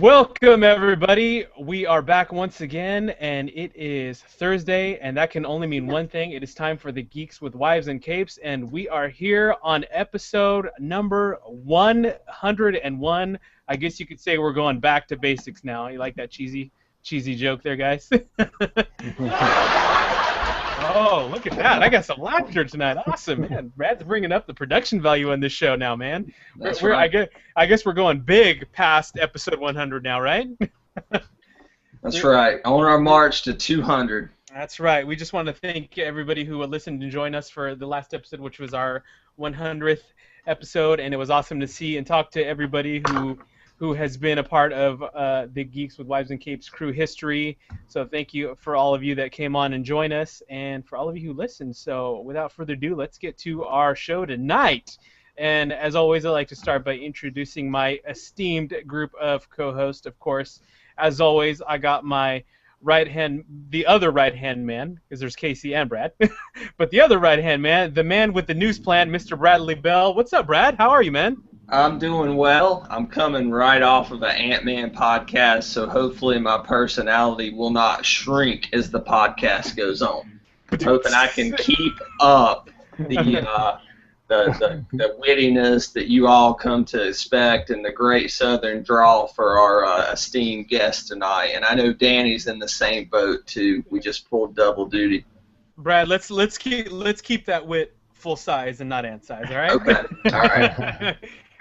Welcome, everybody. We are back once again, and it is Thursday, and that can only mean one thing. It is time for the Geeks with Wives and Capes, and we are here on episode number 101. I guess you could say we're going back to basics now. You like that cheesy joke there, guys? Oh, look at that. I got some laughter tonight. Awesome, man. Brad's bringing up the production value on this show now, man. That's right. I guess we're going big past episode 100 now, right? That's right. On our march to 200. That's right. We just want to thank everybody who listened and joined us for the last episode, which was our 100th episode, and it was awesome to see and talk to everybody who has been a part of the Geeks with Wives and Capes crew history. So thank you for all of you that came on and joined us, and for all of you who listened. So without further ado, let's get to our show tonight. And as always, I'd like to start by introducing my esteemed group of co-hosts. Of course, as always, I got my the other right-hand man, because there's Casey and Brad, but the other right-hand man, the man with the news plan, Mr. Bradley Bell. What's up, Brad? How are you, man? I'm doing well. I'm coming right off of an Ant-Man podcast, so hopefully my personality will not shrink as the podcast goes on. Hoping I can keep up the wittiness that you all come to expect and the great Southern drawl for our esteemed guest tonight. And I know Danny's in the same boat too. We just pulled double duty. Brad, let's keep that wit full size and not ant size, all right? Okay. All right.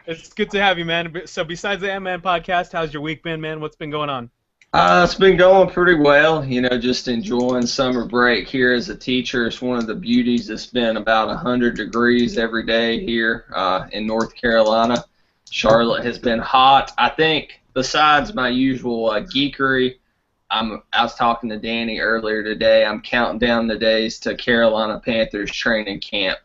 It's good to have you, man. So besides the Ant-Man podcast, how's your week been, man? What's been going on? It's been going pretty well. You know, just enjoying summer break here as a teacher. It's one of the beauties. It's been about 100 degrees every day here in North Carolina. Charlotte has been hot. I think besides my usual geekery, I was talking to Danny earlier today. I'm counting down the days to Carolina Panthers training camp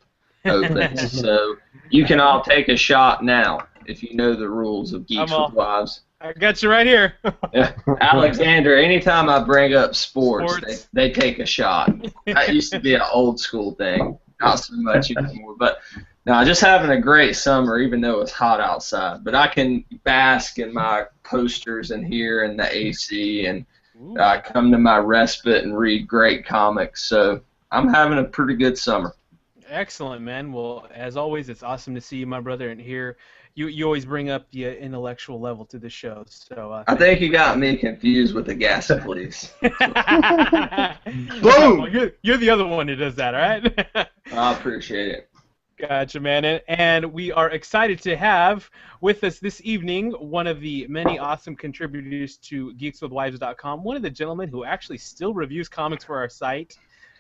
opens. So you can all take a shot now if you know the rules of Geeks with Wives. I got you right here. Yeah. Alexander, anytime I bring up sports. They take a shot. That used to be an old school thing. Not so much anymore. But no, just having a great summer, even though it's hot outside. But I can bask in my posters in here and the AC and come to my respite and read great comics. So I'm having a pretty good summer. Excellent, man. Well, as always, it's awesome to see you, my brother, and hear you always bring up the intellectual level to the show. So I think you got me confused with the gas, please. Boom! Well, you're the other one who does that, all right? I appreciate it. Gotcha, man. And we are excited to have with us this evening one of the many awesome contributors to geekswithwives.com, one of the gentlemen who actually still reviews comics for our site.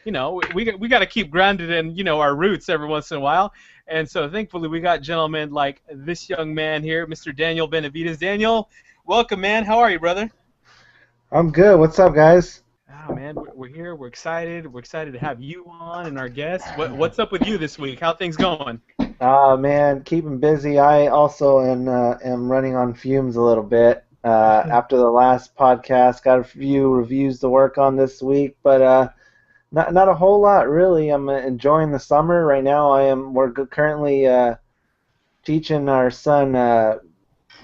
You know, we got to keep grounded in, you know, our roots every once in a while. And so thankfully we got gentlemen like this young man here, Mr. Daniel Benavides. Daniel, welcome, man. How are you, brother? I'm good. What's up, guys? Oh, man, we're here. We're excited. We're excited to have you on and our guest. What's up with you this week? How things going? Man, keeping busy. I also am running on fumes a little bit. After the last podcast, got a few reviews to work on this week, but not a whole lot, really. I'm enjoying the summer right now. We're currently teaching our son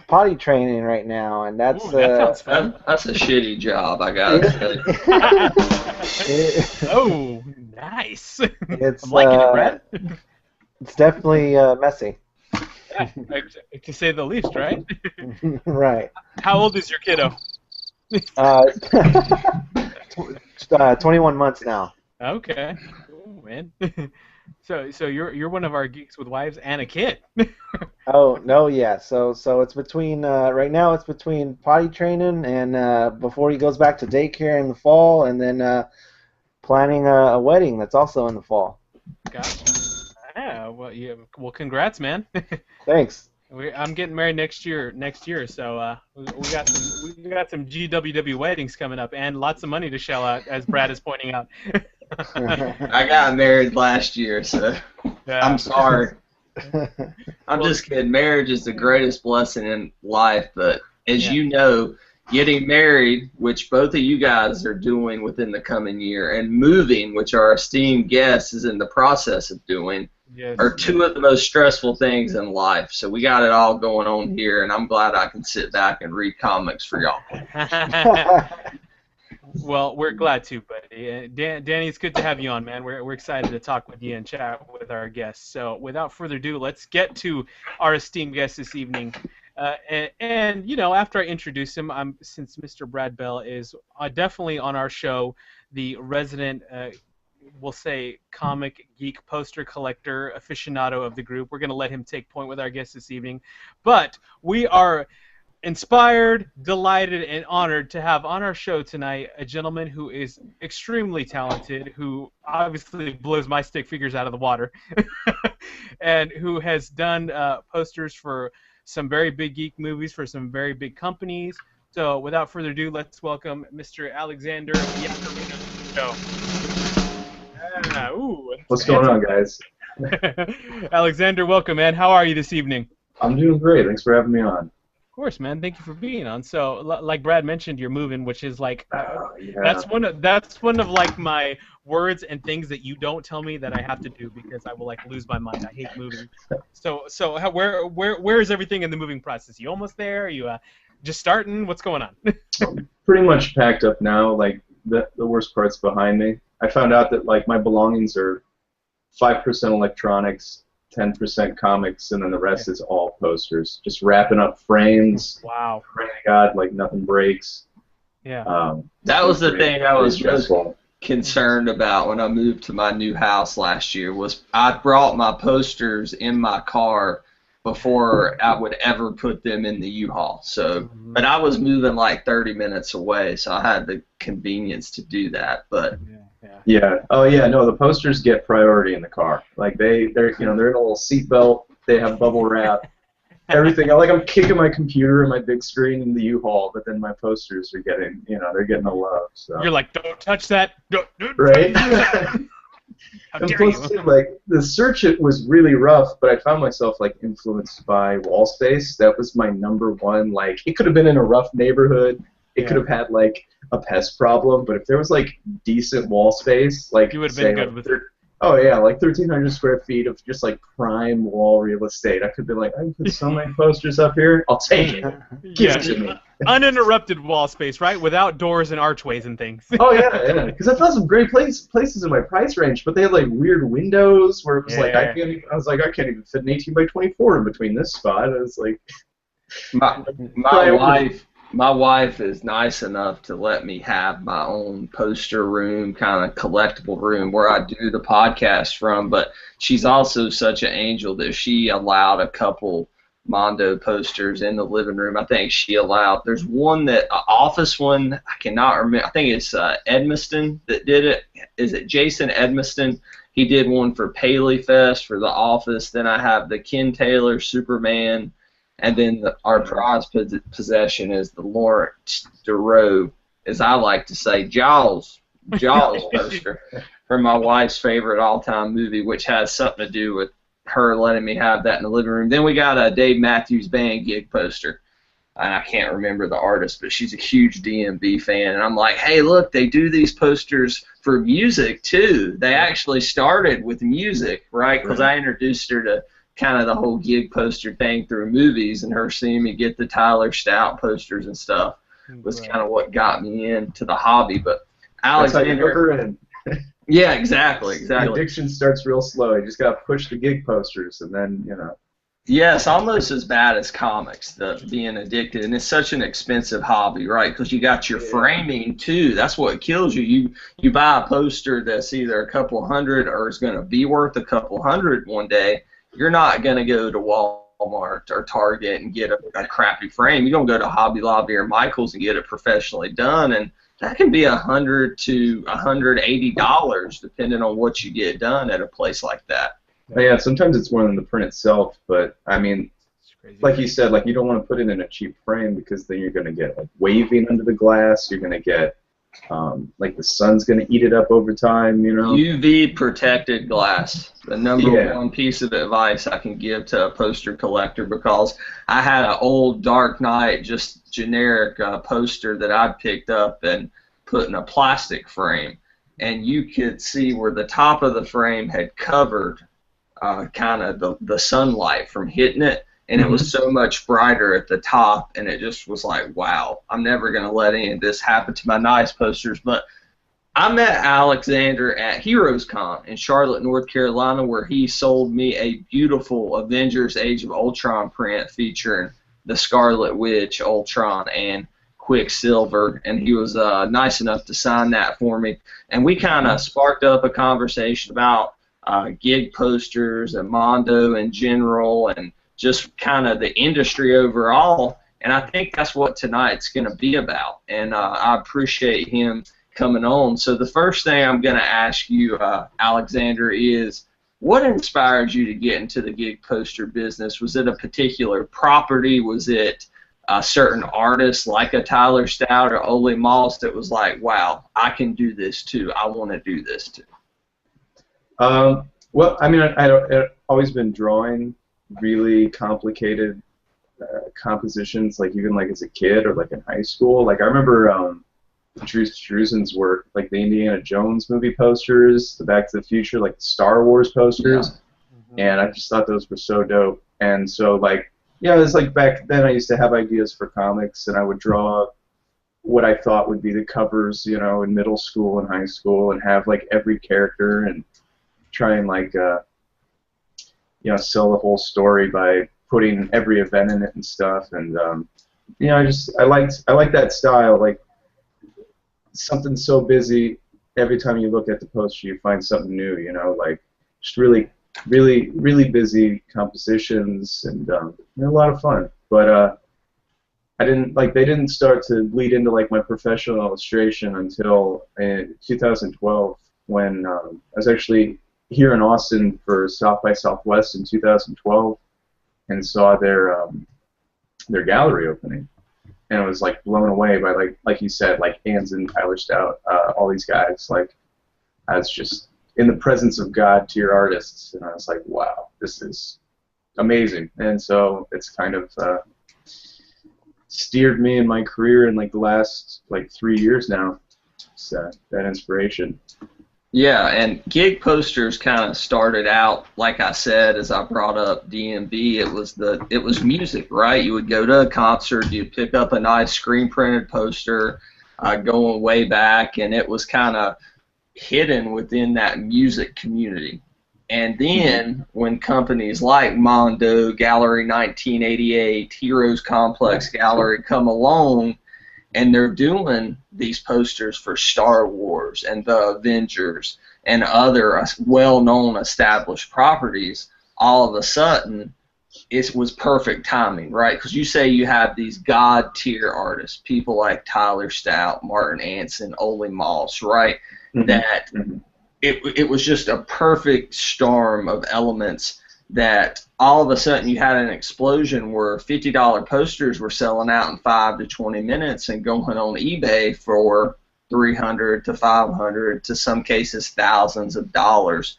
potty training right now, and that's that sounds fun. That's a shitty job, I gotta say. Oh, nice. It's I'm liking it, Brad. It's definitely messy. Yeah, to say the least, right? Right. How old is your kiddo? 21 months now. Okay. Cool, man. So you're one of our geeks with wives and a kid. Oh no, yeah. So it's between right now it's between potty training and before he goes back to daycare in the fall, and then planning a wedding that's also in the fall. Gotcha. Yeah. Well, congrats, man. Thanks. I'm getting married next year, so we got some GWW weddings coming up and lots of money to shell out, as Brad is pointing out. I got married last year, so yeah. I'm sorry. I'm just kidding. Marriage is the greatest blessing in life, but as you know, getting married, which both of you guys are doing within the coming year, and moving, which our esteemed guest is in the process of doing, Yes. are two of the most stressful things in life. So we got it all going on here, and I'm glad I can sit back and read comics for y'all. Well, we're glad to, buddy. Danny, it's good to have you on, man. We're excited to talk with you and chat with our guests. So, without further ado, let's get to our esteemed guest this evening. And you know, after I introduce him, since Mr. Brad Bell is definitely on our show, the resident, we'll say, comic geek poster collector aficionado of the group. We're going to let him take point with our guest this evening. But we are inspired, delighted, and honored to have on our show tonight a gentleman who is extremely talented, who obviously blows my stick figures out of the water, and who has done posters for some very big geek movies for some very big companies. So without further ado, let's welcome Mr. Alexander Laccarino to the show. What's going on, guys? Alexander, welcome, man. How are you this evening? I'm doing great. Thanks for having me on. Of course, man. Thank you for being on. So, like Brad mentioned, you're moving, which is like Yeah. that's one of like my words and things that you don't tell me that I have to do because I will like lose my mind. I hate moving. So where is everything in the moving process? You almost there? Are you just starting? What's going on? Pretty much packed up now. Like the worst part's behind me. I found out that like my belongings are 5% electronics, 10% comics, and then the rest is all posters. Just wrapping up frames. Wow. Pray to God, like nothing breaks. Yeah. That was the thing I was most stressful. concerned about when I moved to my new house last year was I brought my posters in my car before I would ever put them in the U-Haul. So, but I was moving like 30 minutes away, so I had the convenience to do that. But Yeah. Oh yeah. No, the posters get priority in the car. Like they're in a little seat belt. They have bubble wrap. Everything. Like I'm kicking my computer and my big screen in the U-Haul, but then my posters are getting, they're getting the love. So. You're like, don't touch that. Don't. Right. How And dare plus, you? like the search, it was really rough, but I found myself like influenced by wall space. That was my number one. Like it could have been in a rough neighborhood. It could have had like a pest problem, but if there was like decent wall space, like You would have been good with it. Oh yeah, like 1,300 square feet of just like prime wall real estate. I could be like, I can put so many posters up here. I'll take it. Give it to me. Uninterrupted wall space, right? Without doors and archways and things. Oh yeah. Because I found some great places in my price range, but they had like weird windows where it was like I can't even fit an 18 by 24 in between this spot. I was like, my wife is nice enough to let me have my own poster room, kind of collectible room where I do the podcast from, but she's also such an angel that she allowed a couple Mondo posters in the living room. I think she allowed, there's one an office one, I cannot remember, I think it's Edmiston that did it. Is it Jason Edmiston? He did one for Paley Fest for the office. Then I have the Ken Taylor Superman. And then our prized possession is the Lawrence DeRoe, as I like to say, Jaws poster from my wife's favorite all-time movie, which has something to do with her letting me have that in the living room. Then we got a Dave Matthews Band gig poster. And I can't remember the artist, but she's a huge DMB fan. And I'm like, hey, look, they do these posters for music, too. They actually started with music, right? Because I introduced her to kind of the whole gig poster thing through movies, and her seeing me get the Tyler Stout posters and stuff was kind of what got me into the hobby. But Alexander, yeah, exactly. Addiction starts real slow. You just gotta push the gig posters, and then Yes, almost as bad as comics, being addicted, and it's such an expensive hobby, right? Because you got your framing too. That's what kills you. You buy a poster that's either a couple hundred or is going to be worth a couple hundred one day. You're not going to go to Walmart or Target and get a crappy frame. You're going to go to Hobby Lobby or Michael's and get it professionally done, and that can be $100 to $180 depending on what you get done at a place like that. Yeah, sometimes it's more than the print itself, but I mean, like you said, like you don't want to put it in a cheap frame because then you're going to get like waving under the glass. You're going to get like the sun's going to eat it up over time, UV protected glass, the number one piece of advice I can give to a poster collector, because I had an old Dark Knight, just generic poster that I picked up and put in a plastic frame, and you could see where the top of the frame had covered kind of the sunlight from hitting it, and it was so much brighter at the top, and it just was like, wow, I'm never going to let any of this happen to my nice posters. But I met Alexander at Heroes Con in Charlotte, North Carolina, where he sold me a beautiful Avengers Age of Ultron print featuring the Scarlet Witch, Ultron, and Quicksilver, and he was nice enough to sign that for me. And we kind of sparked up a conversation about gig posters and Mondo in general, and just kind of the industry overall. And I think that's what tonight's going to be about. And I appreciate him coming on. So the first thing I'm going to ask you, Alexander, is what inspired you to get into the gig poster business? Was it a particular property? Was it a certain artist like a Tyler Stout or Ole Moss that was like, wow, I can do this too. I want to do this too? Well, I mean, I've always been drawing really complicated compositions, like even like as a kid or like in high school. Like I remember Drew Struzan's work, like the Indiana Jones movie posters, the Back to the Future, like the Star Wars posters, and I just thought those were so dope. And so like, yeah, it was like back then I used to have ideas for comics, and I would draw what I thought would be the covers, you know, in middle school and high school, and have like every character and try and like you know, sell the whole story by putting every event in it and stuff. And you know, I like that style. Like something so busy, every time you look at the poster, you find something new. You know, like just really busy compositions, and they're a lot of fun. But they didn't start to bleed into like my professional illustration until 2012, when I was actually here in Austin for South by Southwest in 2012, and saw their gallery opening, and I was like blown away by like you said, like Anson, Tyler Stout, all these guys. Like I was just in the presence of God to your artists, and I was like, wow, this is amazing. And so it's kind of steered me in my career in like the last like 3 years now. So that inspiration. Yeah, and gig posters kind of started out, like I said, as I brought up DMB. It was music, right? You would go to a concert, you'd pick up a nice screen printed poster, going way back, and it was kind of hidden within that music community. And then when companies like Mondo, Gallery 1988, Heroes Complex Gallery come along, and they're doing these posters for Star Wars and the Avengers and other well-known established properties, all of a sudden it was perfect timing, right? Because you say you have these god-tier artists, people like Tyler Stout, Martin Anson, Ole Moss, right? That it was just a perfect storm of elements that all of a sudden you had an explosion where $50 posters were selling out in 5 to 20 minutes and going on eBay for $300 to $500 to some cases thousands of dollars.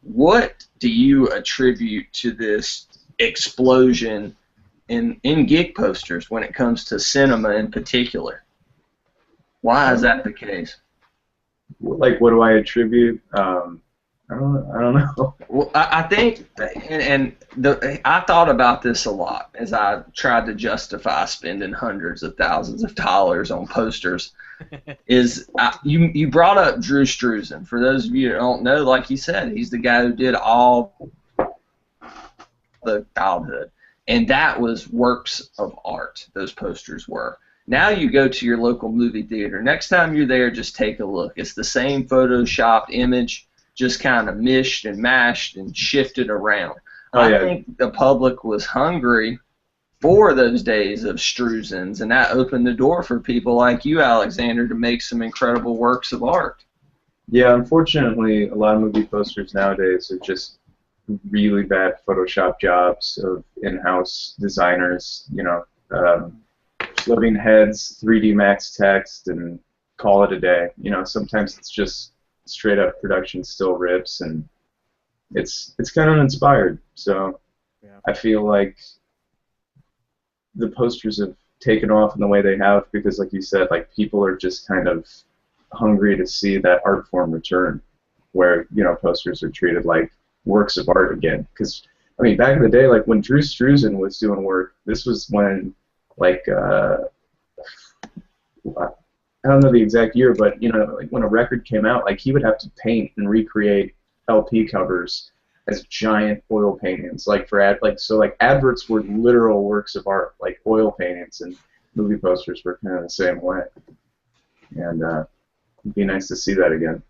What do you attribute to this explosion in gig posters when it comes to cinema in particular? Why is that the case? Like, what do I attribute? I don't know. Well, I think, I thought about this a lot as I tried to justify spending hundreds of thousands of dollars on posters. You brought up Drew Struzan. For those of you that don't know, like you said, he's the guy who did all the childhood, and that was works of art. Those posters were. Now you go to your local movie theater. Next time you're there, just take a look. It's the same photoshopped image, just kind of mished and mashed and shifted around. I think the public was hungry for those days of Struzans, and that opened the door for people like you, Alexander, to make some incredible works of art. Yeah, unfortunately, a lot of movie posters nowadays are just really bad Photoshop jobs of in-house designers, you know, living heads, 3D max text, and call it a day. You know, sometimes it's just straight up production still rips, and it's kind of uninspired. So yeah. I feel like the posters have taken off in the way they have because, like you said, like people are just kind of hungry to see that art form return, where, you know, posters are treated like works of art again. Because I mean, back in the day, like when Drew Struzan was doing work, this was when like I don't know the exact year, but you know, like when a record came out, like he would have to paint and recreate LP covers as giant oil paintings, like for like adverts were literal works of art, like oil paintings, and movie posters were kind of the same way. And it'd be nice to see that again.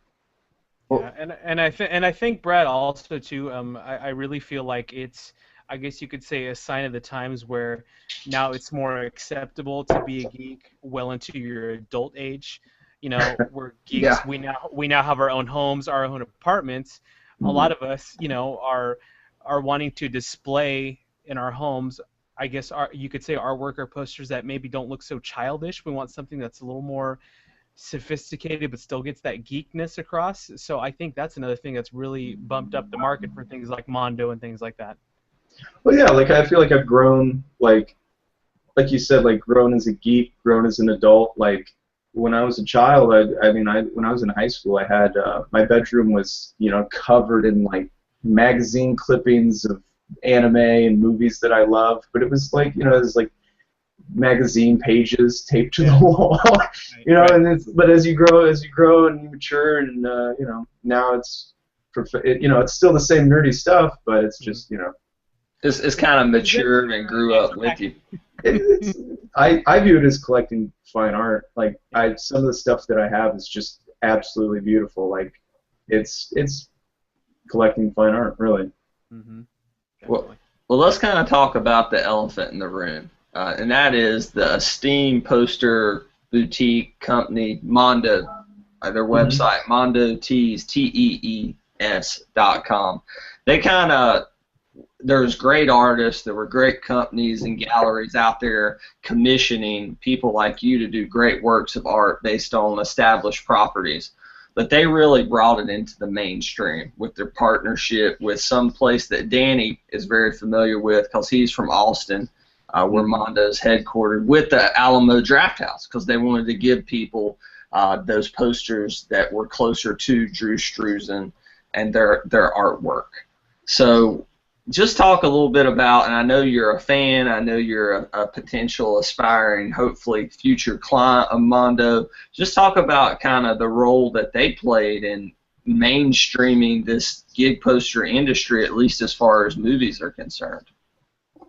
Yeah, and I think Brad also too. I really feel like it's, I guess you could say, a sign of the times where now it's more acceptable to be a geek well into your adult age. You know, we're geeks. Yeah. We now have our own homes, our own apartments. A lot of us, you know, are wanting to display in our homes, I guess you could say, artwork or posters that maybe don't look so childish. We want something that's a little more sophisticated but still gets that geekness across. So I think that's another thing that's really bumped up the market for things like Mondo and things like that. Well, yeah, like I feel like I've grown, like you said, like grown as a geek, grown as an adult. Like when I was a child, when I was in high school, I had my bedroom was, you know, covered in like magazine clippings of anime and movies that I loved. But it was like, you know, it was like magazine pages taped to the wall, you know. And but as you grow and you mature, and you know, now you know, it's still the same nerdy stuff, but it's just, you know. It's kind of matured and grew up with you. I view it as collecting fine art. Like some of the stuff that I have is just absolutely beautiful. Like it's collecting fine art, really. Mm-hmm. Well, let's kind of talk about the elephant in the room, and that is the esteemed poster boutique company Mondo. Their website, mondotees.com. They kind of, there's great artists, there were great companies and galleries out there commissioning people like you to do great works of art based on established properties. But they really brought it into the mainstream with their partnership with some place that Danny is very familiar with, because he's from Austin, where Mondo is headquartered, with the Alamo Draft House, because they wanted to give people those posters that were closer to Drew Struzan and their artwork. So just talk a little bit about, and I know you're a fan, I know you're a potential aspiring, hopefully future client of Mondo. Just talk about kind of the role that they played in mainstreaming this gig poster industry, at least as far as movies are concerned.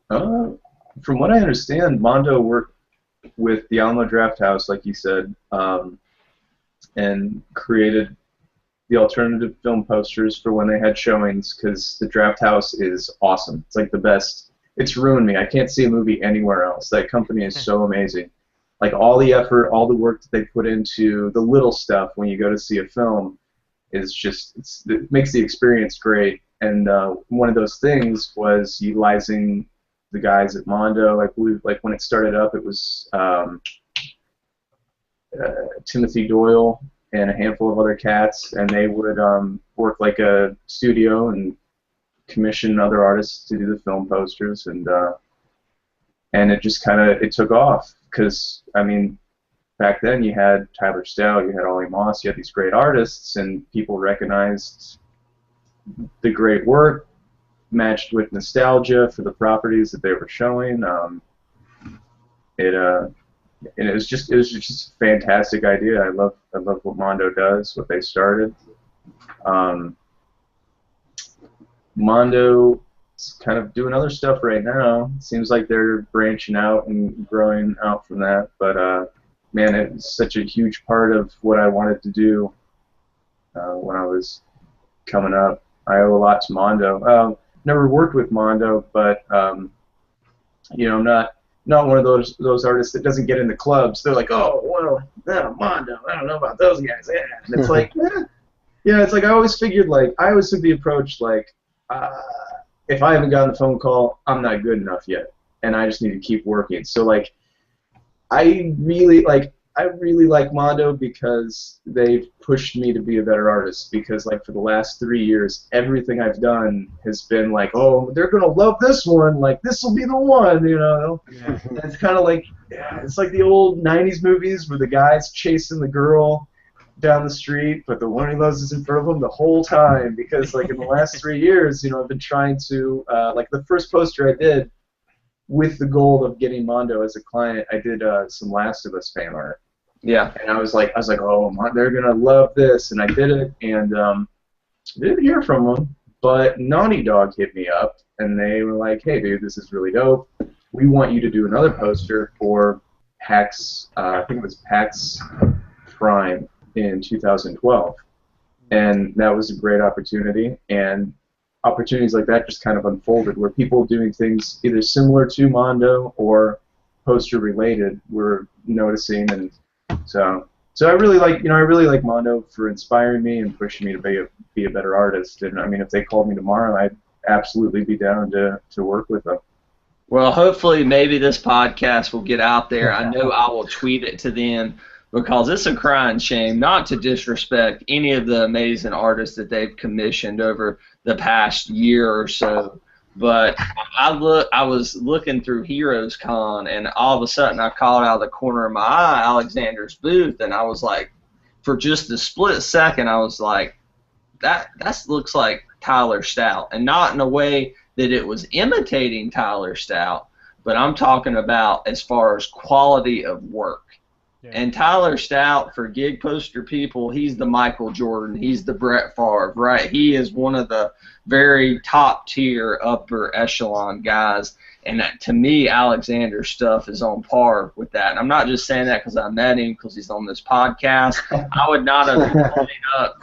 From what I understand, Mondo worked with the Alamo Draft House, like you said, and created the alternative film posters for when they had showings, because the Draft House is awesome. It's like the best. It's ruined me. I can't see a movie anywhere else. That company is so amazing. Like all the effort, all the work that they put into the little stuff when you go to see a film is just, it makes the experience great. And one of those things was utilizing the guys at Mondo. I believe, like when it started up, it was Timothy Doyle and a handful of other cats, and they would work like a studio and commission other artists to do the film posters, and it just kind of, it took off, because I mean, back then you had Tyler Stout, you had Ollie Moss, you had these great artists, and people recognized the great work matched with nostalgia for the properties that they were showing. And it was just a fantastic idea. I love what Mondo does, what they started. Mondo is kind of doing other stuff right now. It seems like they're branching out and growing out from that. But man, it was such a huge part of what I wanted to do when I was coming up. I owe a lot to Mondo. Never worked with Mondo, but you know, not one of those artists that doesn't get in the clubs. They're like, oh, well, Mondo, I don't know about those guys. Yeah. And it's like, yeah, it's like I always figured, like, I always took the approach, like, if I haven't gotten the phone call, I'm not good enough yet, and I just need to keep working. So, like, I really like Mondo because they've pushed me to be a better artist, because like for the last 3 years, everything I've done has been like, oh, they're gonna love this one, like this will be the one, you know. Yeah. It's kind of like, yeah, it's like the old 90s movies where the guy's chasing the girl down the street, but the one he loves is in front of him the whole time because, like, in the last 3 years, I've been trying to, like, the first poster I did with the goal of getting Mondo as a client, I did some Last of Us fan art. Yeah. And I was like, oh, they're gonna love this, and I did it, and didn't hear from them, but Naughty Dog hit me up, and they were like, hey, dude, this is really dope. We want you to do another poster for PAX, I think it was PAX Prime in 2012, and that was a great opportunity, and opportunities like that just kind of unfolded where people doing things either similar to Mondo or poster related were noticing, and so I really like Mondo for inspiring me and pushing me to be a better artist. And I mean, if they called me tomorrow, I'd absolutely be down to work with them. Well, hopefully maybe this podcast will get out there. I know I will tweet it to them because it's a crying shame, not to disrespect any of the amazing artists that they've commissioned over the past year or so. But I was looking through Heroes Con, and all of a sudden I caught out of the corner of my eye Alexander's booth, and I was like, for just a split second, I was like, that looks like Tyler Stout, and not in a way that it was imitating Tyler Stout, but I'm talking about as far as quality of work. Yeah. And Tyler Stout, for gig poster people, he's the Michael Jordan, he's the Brett Favre, right? He is one of the very top tier, upper echelon guys. And to me, Alexander's stuff is on par with that. And I'm not just saying that because I met him, because he's on this podcast. I would not have been putting up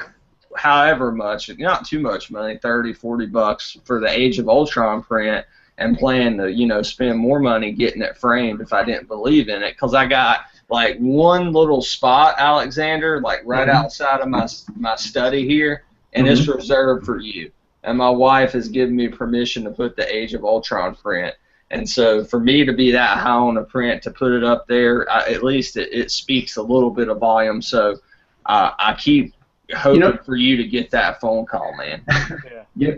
however much, not too much money, $30-$40 for the Age of Ultron print, and plan to, spend more money getting it framed if I didn't believe in it. Because I got like one little spot, Alexander, like right outside of my study here, and it's reserved for you. And my wife has given me permission to put the Age of Ultron print. And so for me to be that high on a print, to put it up there, at least it speaks a little bit of volume. So I keep hoping for you to get that phone call, man. Yeah,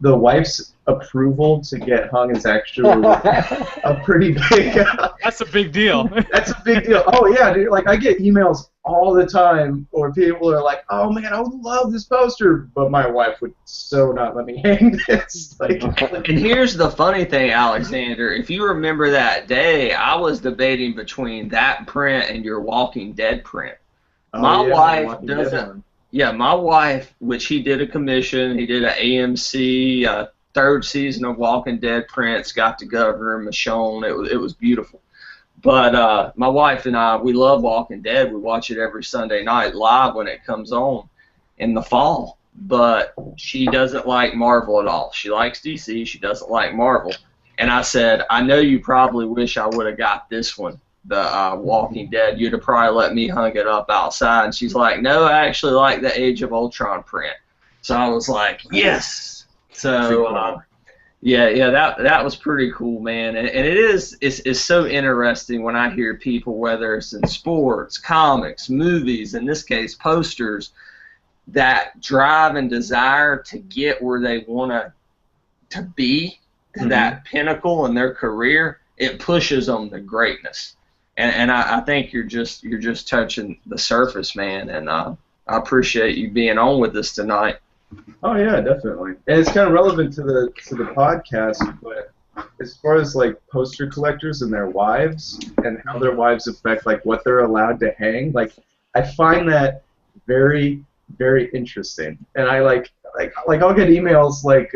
the wife's approval to get hung is actually a pretty big. That's a big deal. That's a big deal. Oh yeah, dude. Like I get emails all the time where people are like, "Oh man, I would love this poster," but my wife would so not let me hang this. And here's the funny thing, Alexander. If you remember that day, I was debating between that print and your Walking Dead print. My wife doesn't. Yeah, my wife, which he did a commission, he did an AMC, third season of Walking Dead prints, got to Governor Michonne. It was beautiful. But my wife and I, we love Walking Dead. We watch it every Sunday night live when it comes on in the fall. But she doesn't like Marvel at all. She likes DC. She doesn't like Marvel. And I said, I know you probably wish I would have got this one, the Walking Dead. You'd have probably let me hung it up outside. And she's like, no, I actually like the Age of Ultron print. So I was like, yes. So that was pretty cool, man. And it's so interesting when I hear people, whether it's in sports, comics, movies, in this case posters, that drive and desire to get where they want to be, that pinnacle in their career. It pushes them to greatness. And I think you're just touching the surface, man. And I appreciate you being on with us tonight. Oh yeah, definitely. And it's kind of relevant to the podcast, but as far as like poster collectors and their wives and how their wives affect like what they're allowed to hang, like I find that very, very interesting. And I like I'll get emails like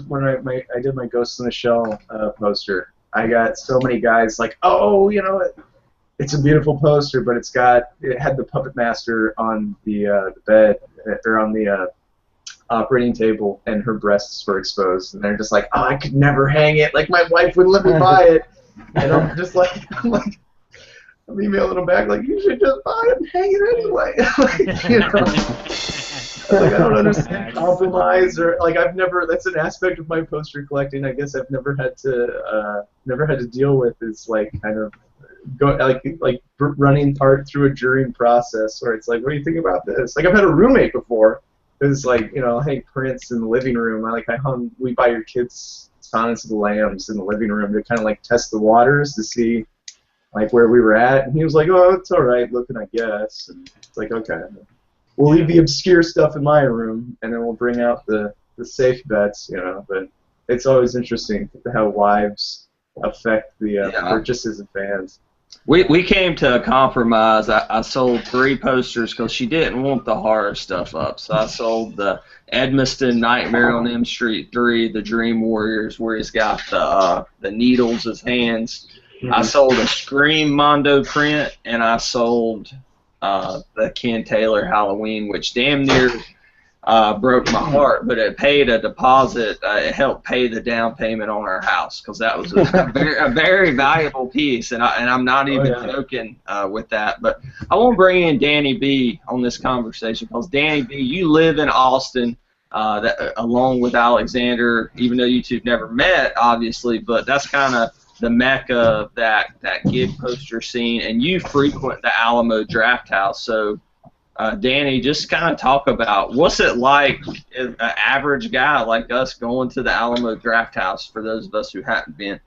when I did my Ghost in the Shell poster. I got so many guys like, oh, it's a beautiful poster, but it had the Puppet Master on the bed or on the operating table, and her breasts were exposed, and they're just like, oh, I could never hang it. Like my wife wouldn't let me buy it, and I'm just like, I'm emailing them back like, you should just buy it and hang it anyway. Like I don't understand compromise or like I've never. That's an aspect of my poster collecting. I guess I've never had to deal with is like kind of go like running art through a jury process where it's like, what do you think about this? Like I've had a roommate before. It was like, hang prints in the living room. I hung We Buy Your Kids Silence of the Lambs in the living room to kind of like test the waters to see like where we were at, and he was like, "Oh, it's all right looking, I guess." And it's like, okay, we'll leave the obscure stuff in my room, and then we'll bring out the safe bets, you know. But it's always interesting how wives affect the purchases of fans. We came to a compromise. I sold 3 posters because she didn't want the horror stuff up. So I sold the Edmiston Nightmare on M Street 3, the Dream Warriors, where he's got the needles as hands. I sold a Scream Mondo print, and I sold the Ken Taylor Halloween, which damn near broke my heart, but it paid a deposit. It helped pay the down payment on our house because that was a very valuable piece, and I'm not even joking with that. But I want to bring in Danny B on this conversation because Danny B, you live in Austin, along with Alexander, even though you two never met, obviously, but that's kind of the mecca of that gig poster scene, and you frequent the Alamo Draft House, so. Danny, just kind of talk about what's it like, an average guy like us going to the Alamo Draft House for those of us who haven't been.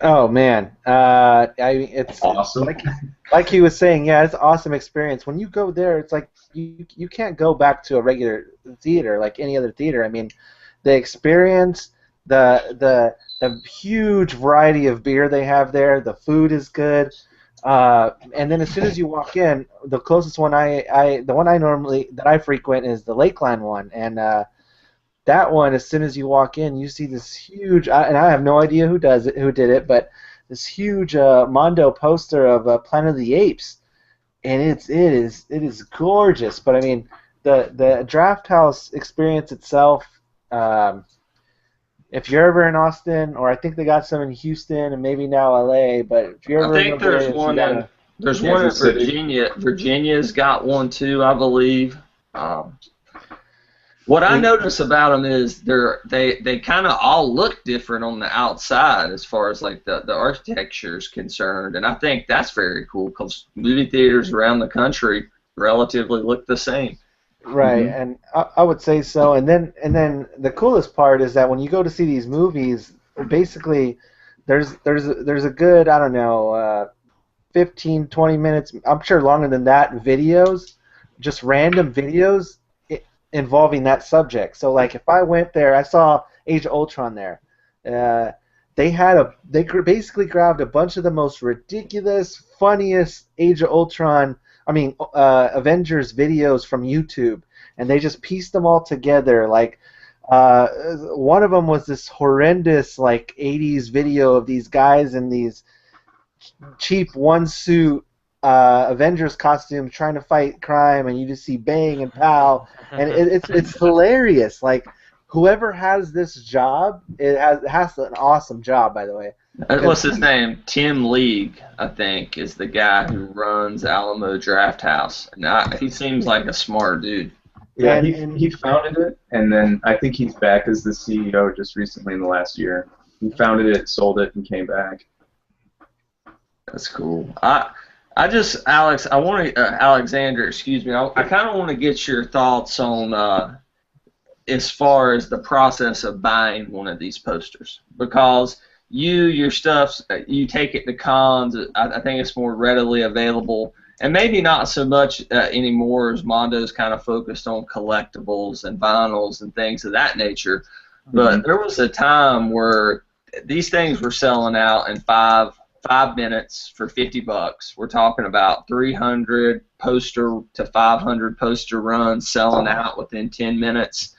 Oh man, it's awesome. Like he was saying, yeah, it's an awesome experience. When you go there, it's like you can't go back to a regular theater like any other theater. I mean, the experience, the huge variety of beer they have there, the food is good. And then as soon as you walk in, the closest one the one that I frequent is the Lakeline one, and that one, as soon as you walk in, you see this huge, and I have no idea who did it, but this huge Mondo poster of Planet of the Apes, and it is gorgeous. But I mean, the Draft House experience itself. If you're ever in Austin, or I think they got some in Houston and maybe now LA, but if you're ever I think there's one in Virginia. Virginia's got one too, I believe. What I notice about them is they kind of all look different on the outside as far as like the architecture is concerned, and I think that's very cool because movie theaters around the country relatively look the same. Right, and I would say so. And then the coolest part is that when you go to see these movies, basically there's a good, I don't know, 15, 20 minutes, I'm sure longer than that, videos, just random videos involving that subject. So like if I went there, I saw Age of Ultron there. They basically grabbed a bunch of the most ridiculous, funniest Age of Ultron, Avengers videos from YouTube, and they just pieced them all together. Like, one of them was this horrendous, like, 80s video of these guys in these cheap one-suit Avengers costumes trying to fight crime, and you just see bang and pow, and it's hilarious. Like, whoever has this job, it has an awesome job, by the way. What's his name? Tim League, I think, is the guy who runs Alamo Draft House. And he seems like a smart dude. Yeah, he founded it, and then I think he's back as the CEO just recently in the last year. He founded it, sold it, and came back. That's cool. Alexander, excuse me. I kind of want to get your thoughts on as far as the process of buying one of these posters, because your stuff, you take it to cons. I think it's more readily available, and maybe not so much anymore as Mondo's kind of focused on collectibles and vinyls and things of that nature. But there was a time where these things were selling out in five minutes for $50. We're talking about 300 poster to 500 poster runs selling out within 10 minutes.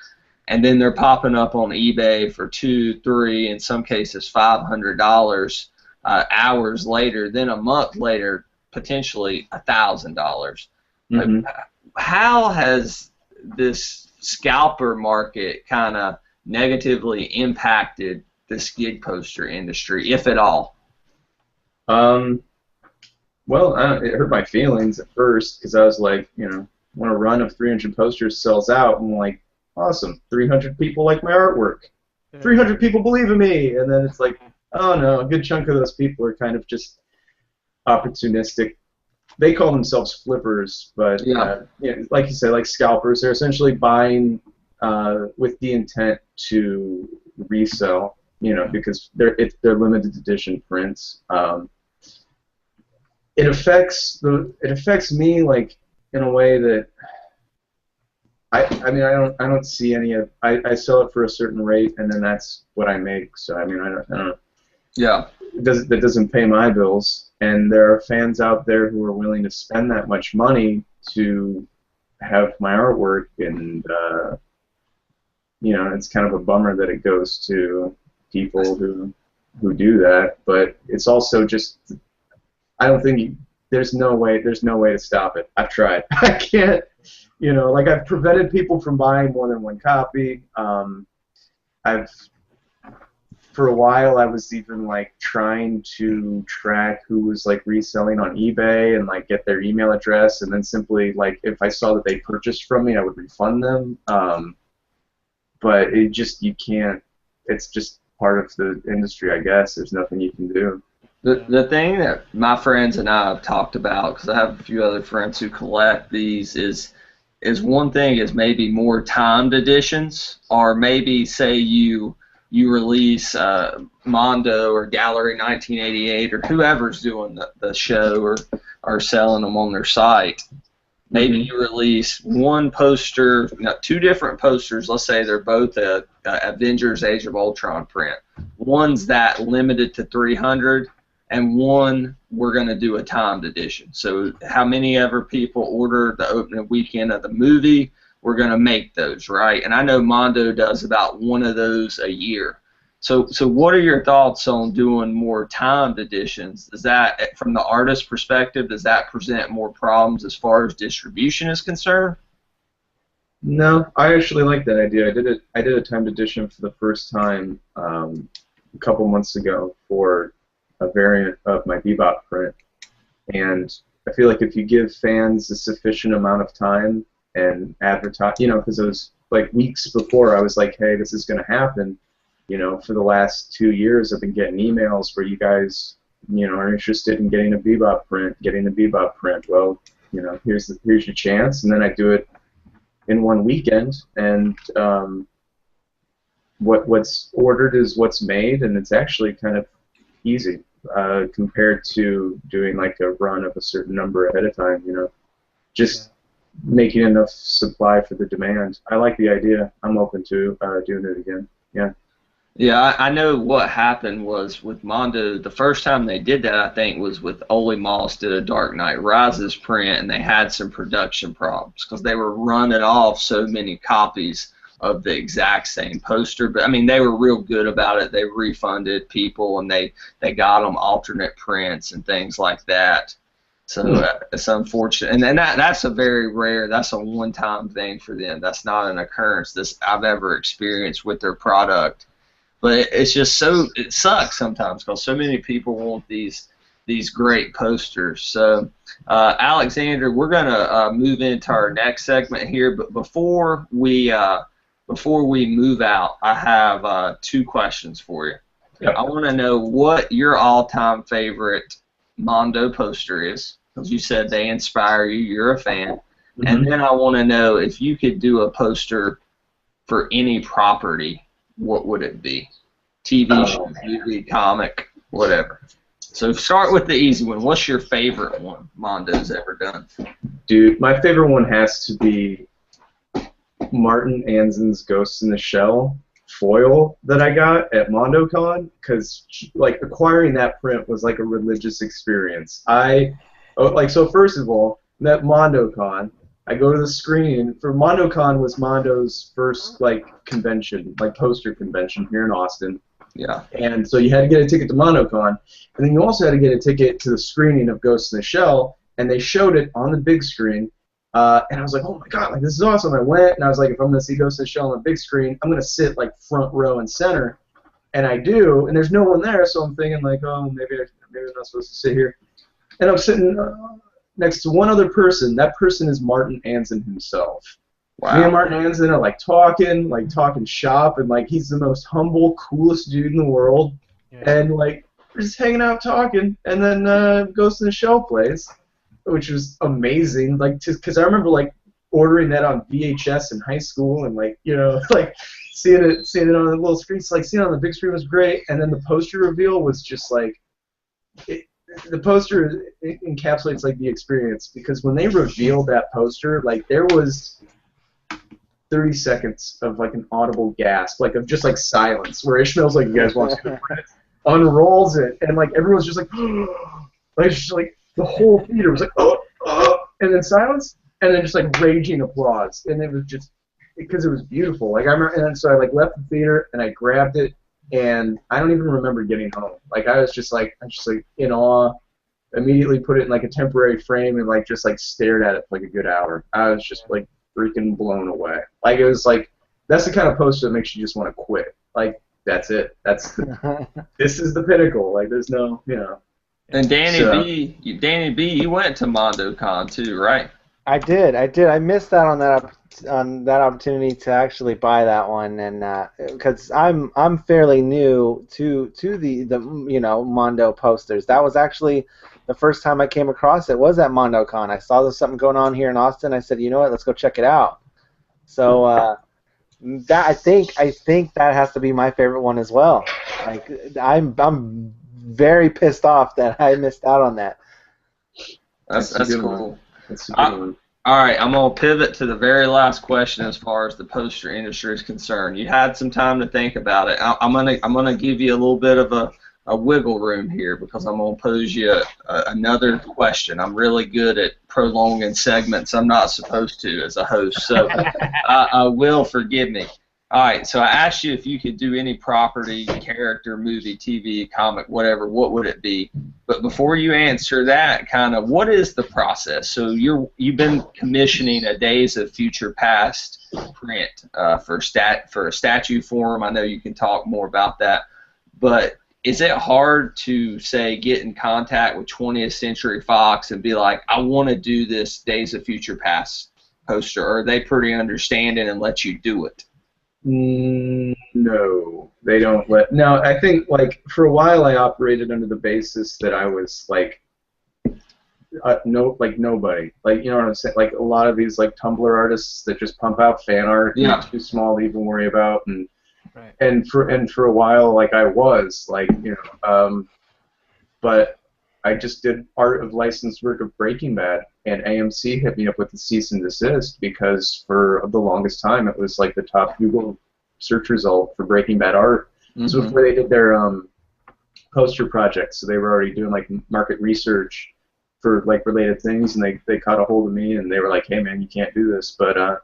And then they're popping up on eBay for $200, $300, in some cases $500 hours later. Then a month later, potentially $1,000. How has this scalper market kind of negatively impacted this gig poster industry, if at all? Well, it hurt my feelings at first because I was like, when a run of 300 posters sells out, I'm like, awesome, 300 people like my artwork. 300 people believe in me. And then it's like, oh no, a good chunk of those people are kind of just opportunistic. They call themselves flippers, but like you said, like scalpers. They're essentially buying with the intent to resell, because they're limited edition prints. it affects me like in a way that I mean I don't see any of I sell it for a certain rate and then that's what I make. So I mean I don't Yeah. that doesn't pay my bills, and there are fans out there who are willing to spend that much money to have my artwork, and you know, it's kind of a bummer that it goes to people who do that. But it's also just I don't think there's no way to stop it. I've tried. I can't. You know, like I've prevented people from buying more than one copy. For a while I was even like trying to track who was like reselling on eBay and like get their email address, and then simply like if I saw that they purchased from me I would refund them. But it just you can't. It's just part of the industry, I guess. There's nothing you can do. The thing that my friends and I have talked about, because I have a few other friends who collect these, is one thing is maybe more timed editions, or maybe say you release Mondo or Gallery 1988 or whoever's doing the show or selling them on their site. Maybe you release one poster, two different posters. Let's say they're both a Avengers Age of Ultron print. One's that limited to 300, and one we're going to do a timed edition. So how many ever people order the opening weekend of the movie, we're going to make those, right? And I know Mondo does about one of those a year. So what are your thoughts on doing more timed editions? Is that, from the artist perspective, does that present more problems as far as distribution is concerned? No, I actually like that idea. I did a timed edition for the first time a couple months ago for a variant of my Bebop print, and I feel like if you give fans a sufficient amount of time and advertise, you know, because it was like weeks before I was like, hey, this is going to happen. You know, for the last 2 years, I've been getting emails where you guys, you know, are interested in getting a Bebop print. Well, you know, here's your chance, and then I do it in one weekend, and what's ordered is what's made, and it's actually kind of easy compared to doing like a run of a certain number ahead of time. You know, just making enough supply for the demand. I like the idea. I'm open to doing it again. Yeah. Yeah, I know what happened was with Mondo, the first time they did that, I think, was with Ole Moss did a Dark Knight Rises print, and they had some production problems because they were running off so many copies of the exact same poster. But, I mean, they were real good about it. They refunded people, and they got them alternate prints and things like that. So it's unfortunate. And that's a very rare, that's a one-time thing for them. That's not an occurrence I've ever experienced with their product. But it's just it sucks sometimes because so many people want these great posters. So, Alexander, we're gonna move into our next segment here. But before we move out, I have 2 questions for you. Yep. I want to know what your all-time favorite Mondo poster is, because you said they inspire you. You're a fan. Mm-hmm. And then I want to know if you could do a poster for any property. What would it be? TV show, movie, comic, whatever. So start with the easy one. What's your favorite one Mondo's ever done? Dude, my favorite one has to be Martin Anzin's Ghost in the Shell foil that I got at MondoCon, because like acquiring that print was like a religious experience. So first of all, at MondoCon, I go to the screen for MondoCon was Mondo's first like convention, like poster convention here in Austin. Yeah. And so you had to get a ticket to MondoCon, and then you also had to get a ticket to the screening of Ghost in the Shell, and they showed it on the big screen. And I was like, oh my god, like this is awesome. I went and I was like, if I'm gonna see Ghost in the Shell on the big screen, I'm gonna sit like front row and center. And I do, and there's no one there, so I'm thinking like, oh, maybe I'm not supposed to sit here. And I'm sitting next to one other person. That person is Martin Anzin himself. Wow. Me and Martin Anzin are like talking shop, and like he's the most humble, coolest dude in the world. Yeah. And like we're just hanging out talking, and then Ghost in the Shell plays, which was amazing. Like, because I remember like ordering that on VHS in high school, and like like seeing it on the little screen. So like seeing it on the big screen was great, and then the poster reveal was just like. the poster encapsulates like the experience, because when they revealed that poster, like there was 30 seconds of like an audible gasp, like of just like silence, where Ishmael's like, "You guys want to see the print?" Unrolls it, and like everyone's just like, like just like the whole theater was like, and then silence, and then just like raging applause, and it was just because it was beautiful. Like I remember, and then so I like left the theater and I grabbed it, and I don't even remember getting home. Like I was just like in awe. Immediately put it in like a temporary frame and like just like stared at it for like a good hour. I was just like freaking blown away. Like it was like that's the kind of poster that makes you just want to quit. Like that's it. This is the pinnacle. Like there's no, you know. And Danny B, you went to MondoCon too, right? I did. I missed out on that opportunity to actually buy that one, and because I'm fairly new to the Mondo posters. That was actually the first time I came across it was at MondoCon. I saw there's something going on here in Austin. I said, you know what, let's go check it out. So that I think that has to be my favorite one as well. Like I'm very pissed off that I missed out on that. That's cool. That's a good one. All right, I'm gonna pivot to the very last question as far as the poster industry is concerned. You had some time to think about it. I'm gonna give you a little bit of a wiggle room here, because I'm gonna pose you another question. I'm really good at prolonging segments I'm not supposed to as a host, so I will, forgive me. All right, so I asked you if you could do any property, character, movie, TV, comic, whatever, what would it be? But before you answer that, kind of, what is the process? So you've been commissioning a Days of Future Past print for a statue form. I know you can talk more about that, but is it hard to, say, get in contact with 20th Century Fox and be like, I want to do this Days of Future Past poster, or are they pretty understanding and let you do it? No, they don't let. No, I think like for a while I operated under the basis that I was like, nobody. Like, you know what I'm saying? Like a lot of these like Tumblr artists that just pump out fan art, yeah, too small to even worry about, and Right. and for a while like I was like, you know, but I just did art of licensed work of Breaking Bad, and AMC hit me up with the cease and desist because for the longest time it was like the top Google search result for Breaking Bad art. Mm-hmm. So before they did their poster project, so they were already doing like market research for like related things, and they caught a hold of me and they were like, hey man, you can't do this, but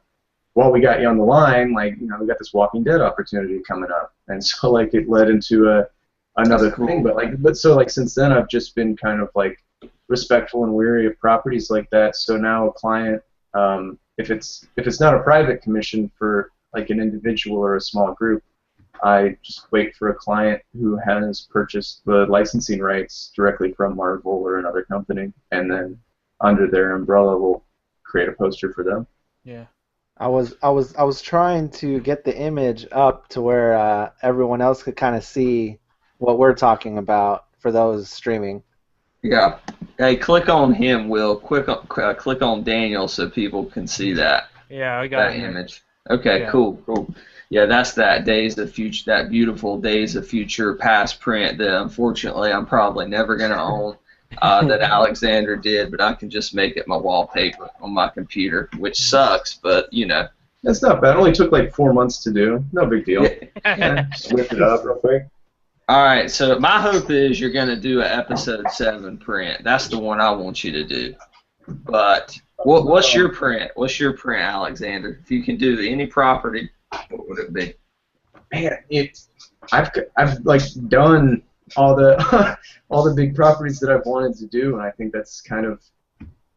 while we got you on the line, like, you know, we got this Walking Dead opportunity coming up, and so like it led into another thing. But so like since then I've just been kind of like respectful and wary of properties like that. So now a client, if it's not a private commission for like an individual or a small group, I just wait for a client who has purchased the licensing rights directly from Marvel or another company, and then under their umbrella we'll create a poster for them. Yeah. I was trying to get the image up to where everyone else could kind of see what we're talking about for those streaming. Yeah. Hey, click on him, Will. Click on Daniel so people can see that. Yeah, I got that image. Okay, yeah. Cool. Yeah, that's that Days of Future, that beautiful Days of Future Past print that unfortunately I'm probably never gonna own. That Alexander did, but I can just make it my wallpaper on my computer, which sucks, but you know. That's not bad. It only took like 4 months to do. No big deal. Just whip it up real quick. All right, so my hope is you're going to do an episode 7 print. That's the one I want you to do. But what's your print? What's your print, Alexander? If you can do any property, what would it be? Man, I've like done all the all the big properties that I've wanted to do, and I think that's kind of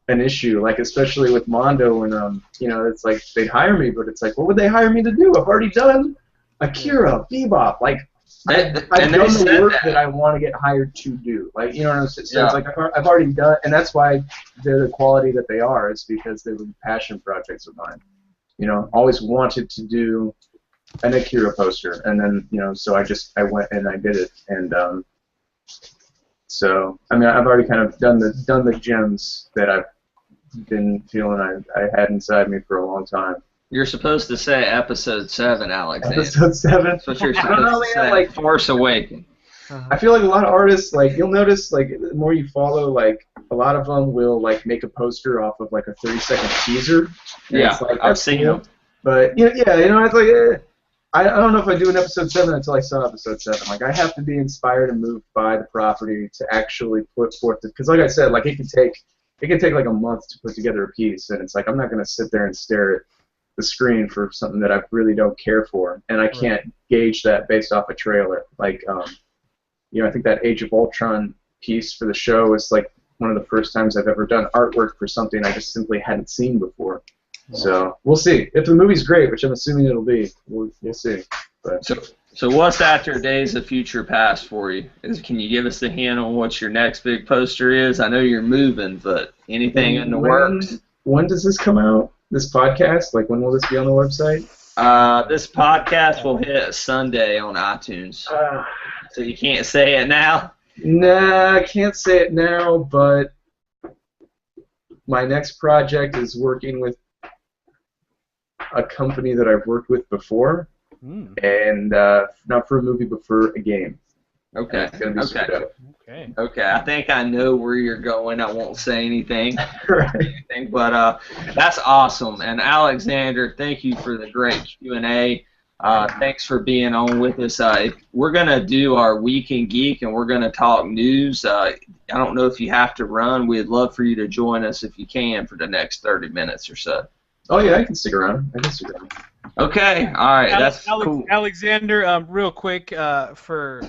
an issue. Like especially with Mondo, and you know, it's like they'd hire me, but it's like, what would they hire me to do? I've already done Akira, Bebop, like. I've done the work that I want to get hired to do. Like, you know what I'm saying? So it's like I've already done, and that's why they're the quality that they are, is because they were passion projects of mine. You know, always wanted to do an Akira poster, and then, you know, so I went and I did it, and so I mean, I've already kind of done the gems that I've been feeling I had inside me for a long time. You're supposed to say episode 7, Alexander. Episode 7? That's what you're supposed to say. Like Force Awakens. I feel like a lot of artists, like you'll notice, like the more you follow, like a lot of them will like make a poster off of like a 30-second teaser. And Yeah, it's like, I've that's seen cool. them. But it's like I don't know if I do an episode 7 until I saw episode 7. Like I have to be inspired and moved by the property to actually put forth it. Because like I said, like it can take like a month to put together a piece, and it's like I'm not gonna sit there and stare at the screen for something that I really don't care for, and I can't gauge that based off a trailer. Like I think that Age of Ultron piece for the show is like one of the first times I've ever done artwork for something I just simply hadn't seen before. So we'll see. If the movie's great, which I'm assuming it'll be, we'll see. But. So what's after Days of Future Past for you? Can you give us a hint on what your next big poster is? I know you're moving, but anything in the works? When does this come out? This podcast? Like when will this be on the website? This podcast will hit Sunday on iTunes. So you can't say it now? Nah, I can't say it now, but my next project is working with a company that I've worked with before, and not for a movie, but for a game. Okay. It's gonna be super dope. Okay. I think I know where you're going. I won't say anything. Right. But that's awesome. And Alexander, thank you for the great Q&A. Thanks for being on with us. We're going to do our Week in Geek, and we're going to talk news. I don't know if you have to run. We'd love for you to join us if you can for the next 30 minutes or so. Oh, yeah, I can stick around. Okay. All right. That's cool. Alexander, real quick, for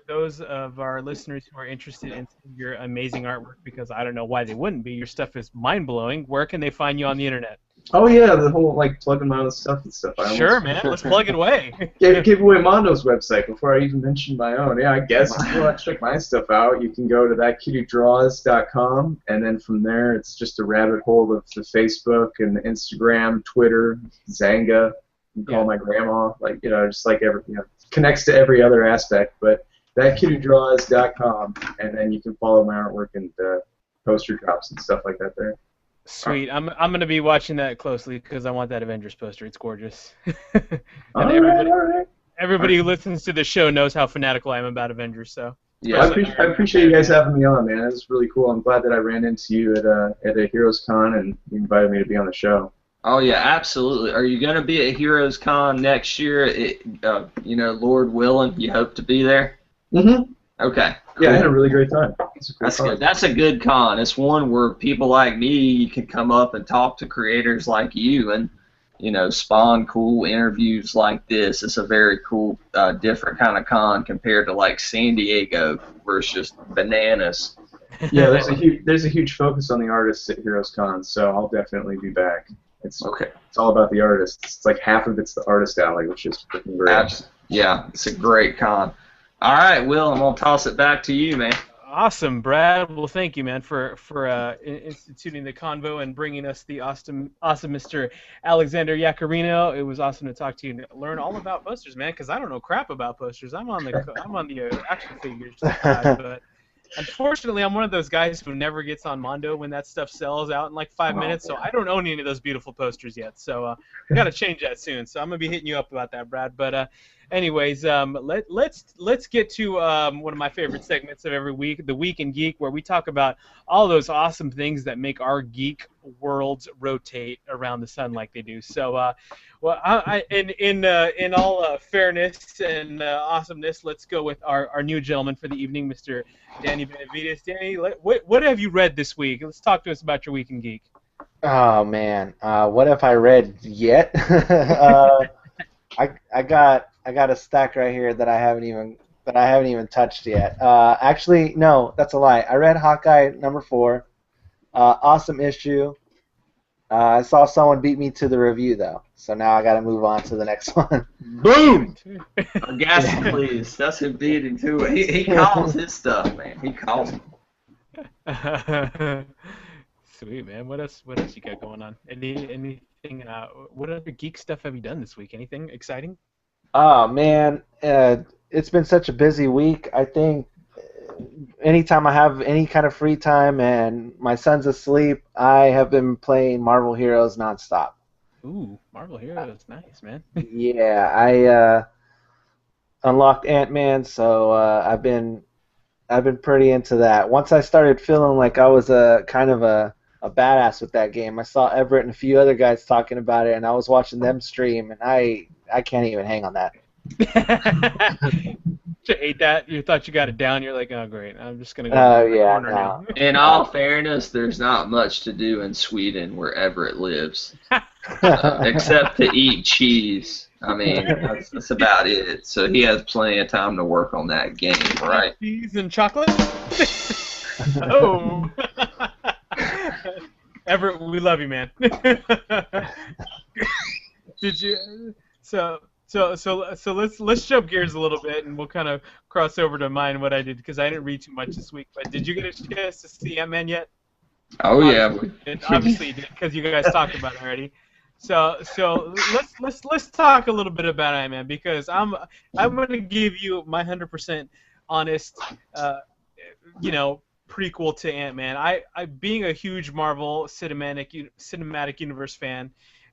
those of our listeners who are interested in your amazing artwork, because I don't know why they wouldn't be. Your stuff is mind-blowing. Where can they find you on the internet? Oh yeah, the whole like plugging my own stuff and stuff. Sure, man. Let's plug it away. Give away Mondo's website before I even mentioned my own. Yeah, I guess if you want to check my stuff out, you can go to thatkittydraws.com, and then from there it's just a rabbit hole of the Facebook and the Instagram, Twitter, Zanga. You can call my grandma, just like connects to every other aspect. But thatkittydraws.com, and then you can follow my artwork and poster drops and stuff like that there. Sweet. I'm gonna be watching that closely because I want that Avengers poster. It's gorgeous. Everybody who listens to the show knows how fanatical I am about Avengers. So yeah, I appreciate you guys having me on, man. It was really cool. I'm glad that I ran into you at a Heroes Con and you invited me to be on the show. Oh yeah, absolutely. Are you gonna be at Heroes Con next year? Lord willing, you hope to be there? Mm-hmm. Okay. Cool. Yeah, I had a really great time. That's good. That's a good con. It's one where people like me can come up and talk to creators like you and, spawn cool interviews like this. It's a very cool, different kind of con compared to like San Diego, where it's just bananas. Yeah, there's a huge focus on the artists at Heroes Con, so I'll definitely be back. It's all about the artists. It's like half of it's the artist alley, which is freaking great. Yeah, it's a great con. All right, Will, I'm going to toss it back to you, man. Awesome, Brad. Well, thank you, man, for instituting the convo and bringing us the awesome Mr. Alexander Laccarino. It was awesome to talk to you and learn all about posters, man, because I don't know crap about posters. I'm on the action figures side, but unfortunately, I'm one of those guys who never gets on Mondo when that stuff sells out in like 5 minutes, so I don't own any of those beautiful posters yet. So I got to change that soon. So I'm going to be hitting you up about that, Brad. But anyways, let's get to one of my favorite segments of every week, the Week in Geek, where we talk about all those awesome things that make our geek worlds rotate around the sun like they do. So, in all fairness and awesomeness, let's go with our new gentleman for the evening, Mr. Danny Benavides. Danny, what have you read this week? Let's talk to us about your Week in Geek. Oh man, what have I read yet? I got a stack right here that I haven't even touched yet. Actually, no, that's a lie. I read Hawkeye #4. Awesome issue. I saw someone beat me to the review though, so now I got to move on to the next one. Boom! Gas, please. That's who beat him to it. He calls his stuff, man. He calls it. Sweet, man. What else you got going on? Anything? What other geek stuff have you done this week? Anything exciting? Oh man, it's been such a busy week. I think anytime I have any kind of free time and my son's asleep, I have been playing Marvel Heroes nonstop. Ooh, Marvel Heroes, nice, man. Yeah, unlocked Ant-Man, so I've been pretty into that. Once I started feeling like I was a kind of a badass with that game, I saw Everett and a few other guys talking about it, and I was watching them stream, and I can't even hang on that. You ate that. You thought you got it down. You're like, oh great, I'm just gonna go Oh to the yeah, corner no. now. In all fairness, there's not much to do in Sweden where Everett lives, except to eat cheese. I mean, that's about it. So he has plenty of time to work on that game, right? Cheese and chocolate. Oh. Everett, we love you, man. Did you? So let's jump gears a little bit, and we'll kind of cross over to mine what I did because I didn't read too much this week. But did you get a chance to see Ant-Man yet? Oh yeah. Obviously you did because you guys talked about it already. So let's talk a little bit about Ant-Man because I'm going to give you my 100% honest, prequel to Ant-Man. I being a huge Marvel cinematic universe fan,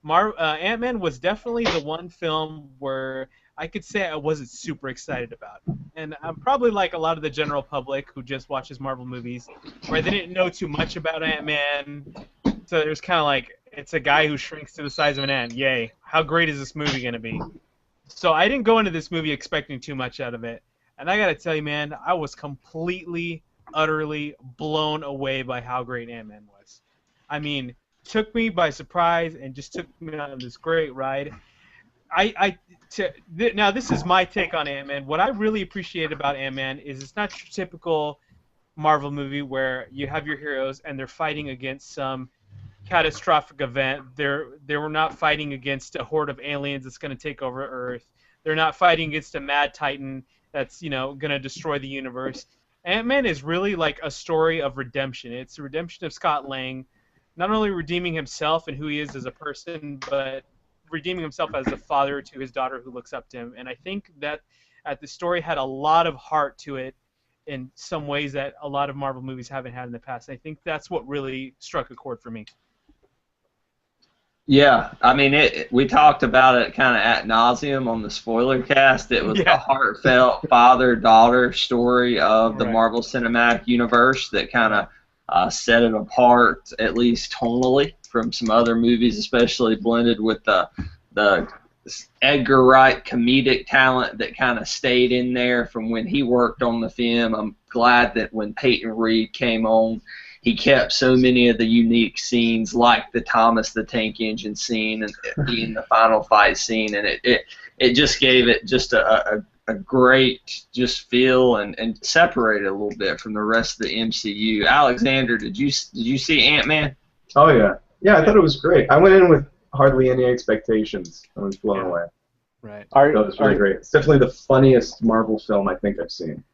Ant-Man was definitely the one film where I could say I wasn't super excited about. And I'm probably like a lot of the general public who just watches Marvel movies, where they didn't know too much about Ant-Man. So there's kind of like, it's a guy who shrinks to the size of an ant. Yay. How great is this movie going to be? So I didn't go into this movie expecting too much out of it. And I got to tell you, man, I was completely, utterly blown away by how great Ant-Man was. I mean, took me by surprise and just took me on this great ride. Now, this is my take on Ant-Man. What I really appreciate about Ant-Man is it's not your typical Marvel movie where you have your heroes and they're fighting against some catastrophic event. They were not fighting against a horde of aliens that's going to take over Earth. They're not fighting against a mad titan that's going to destroy the universe. Ant-Man is really like a story of redemption. It's the redemption of Scott Lang, not only redeeming himself and who he is as a person, but redeeming himself as a father to his daughter who looks up to him. And I think that the story had a lot of heart to it in some ways that a lot of Marvel movies haven't had in the past. I think that's what really struck a chord for me. Yeah, I mean, we talked about it kind of ad nauseum on the spoiler cast. It was the heartfelt father-daughter story of the Marvel Cinematic Universe that kind of set it apart, at least tonally, from some other movies, especially blended with the Edgar Wright comedic talent that kind of stayed in there from when he worked on the film. I'm glad that when Peyton Reed came on, he kept so many of the unique scenes, like the Thomas the Tank Engine scene and being the final fight scene, and it just gave it just a great just feel and separated a little bit from the rest of the MCU. Alexander, did you see Ant-Man? Oh yeah, I thought it was great. I went in with hardly any expectations. I was blown away. Right. It was really great. It's definitely the funniest Marvel film I think I've seen.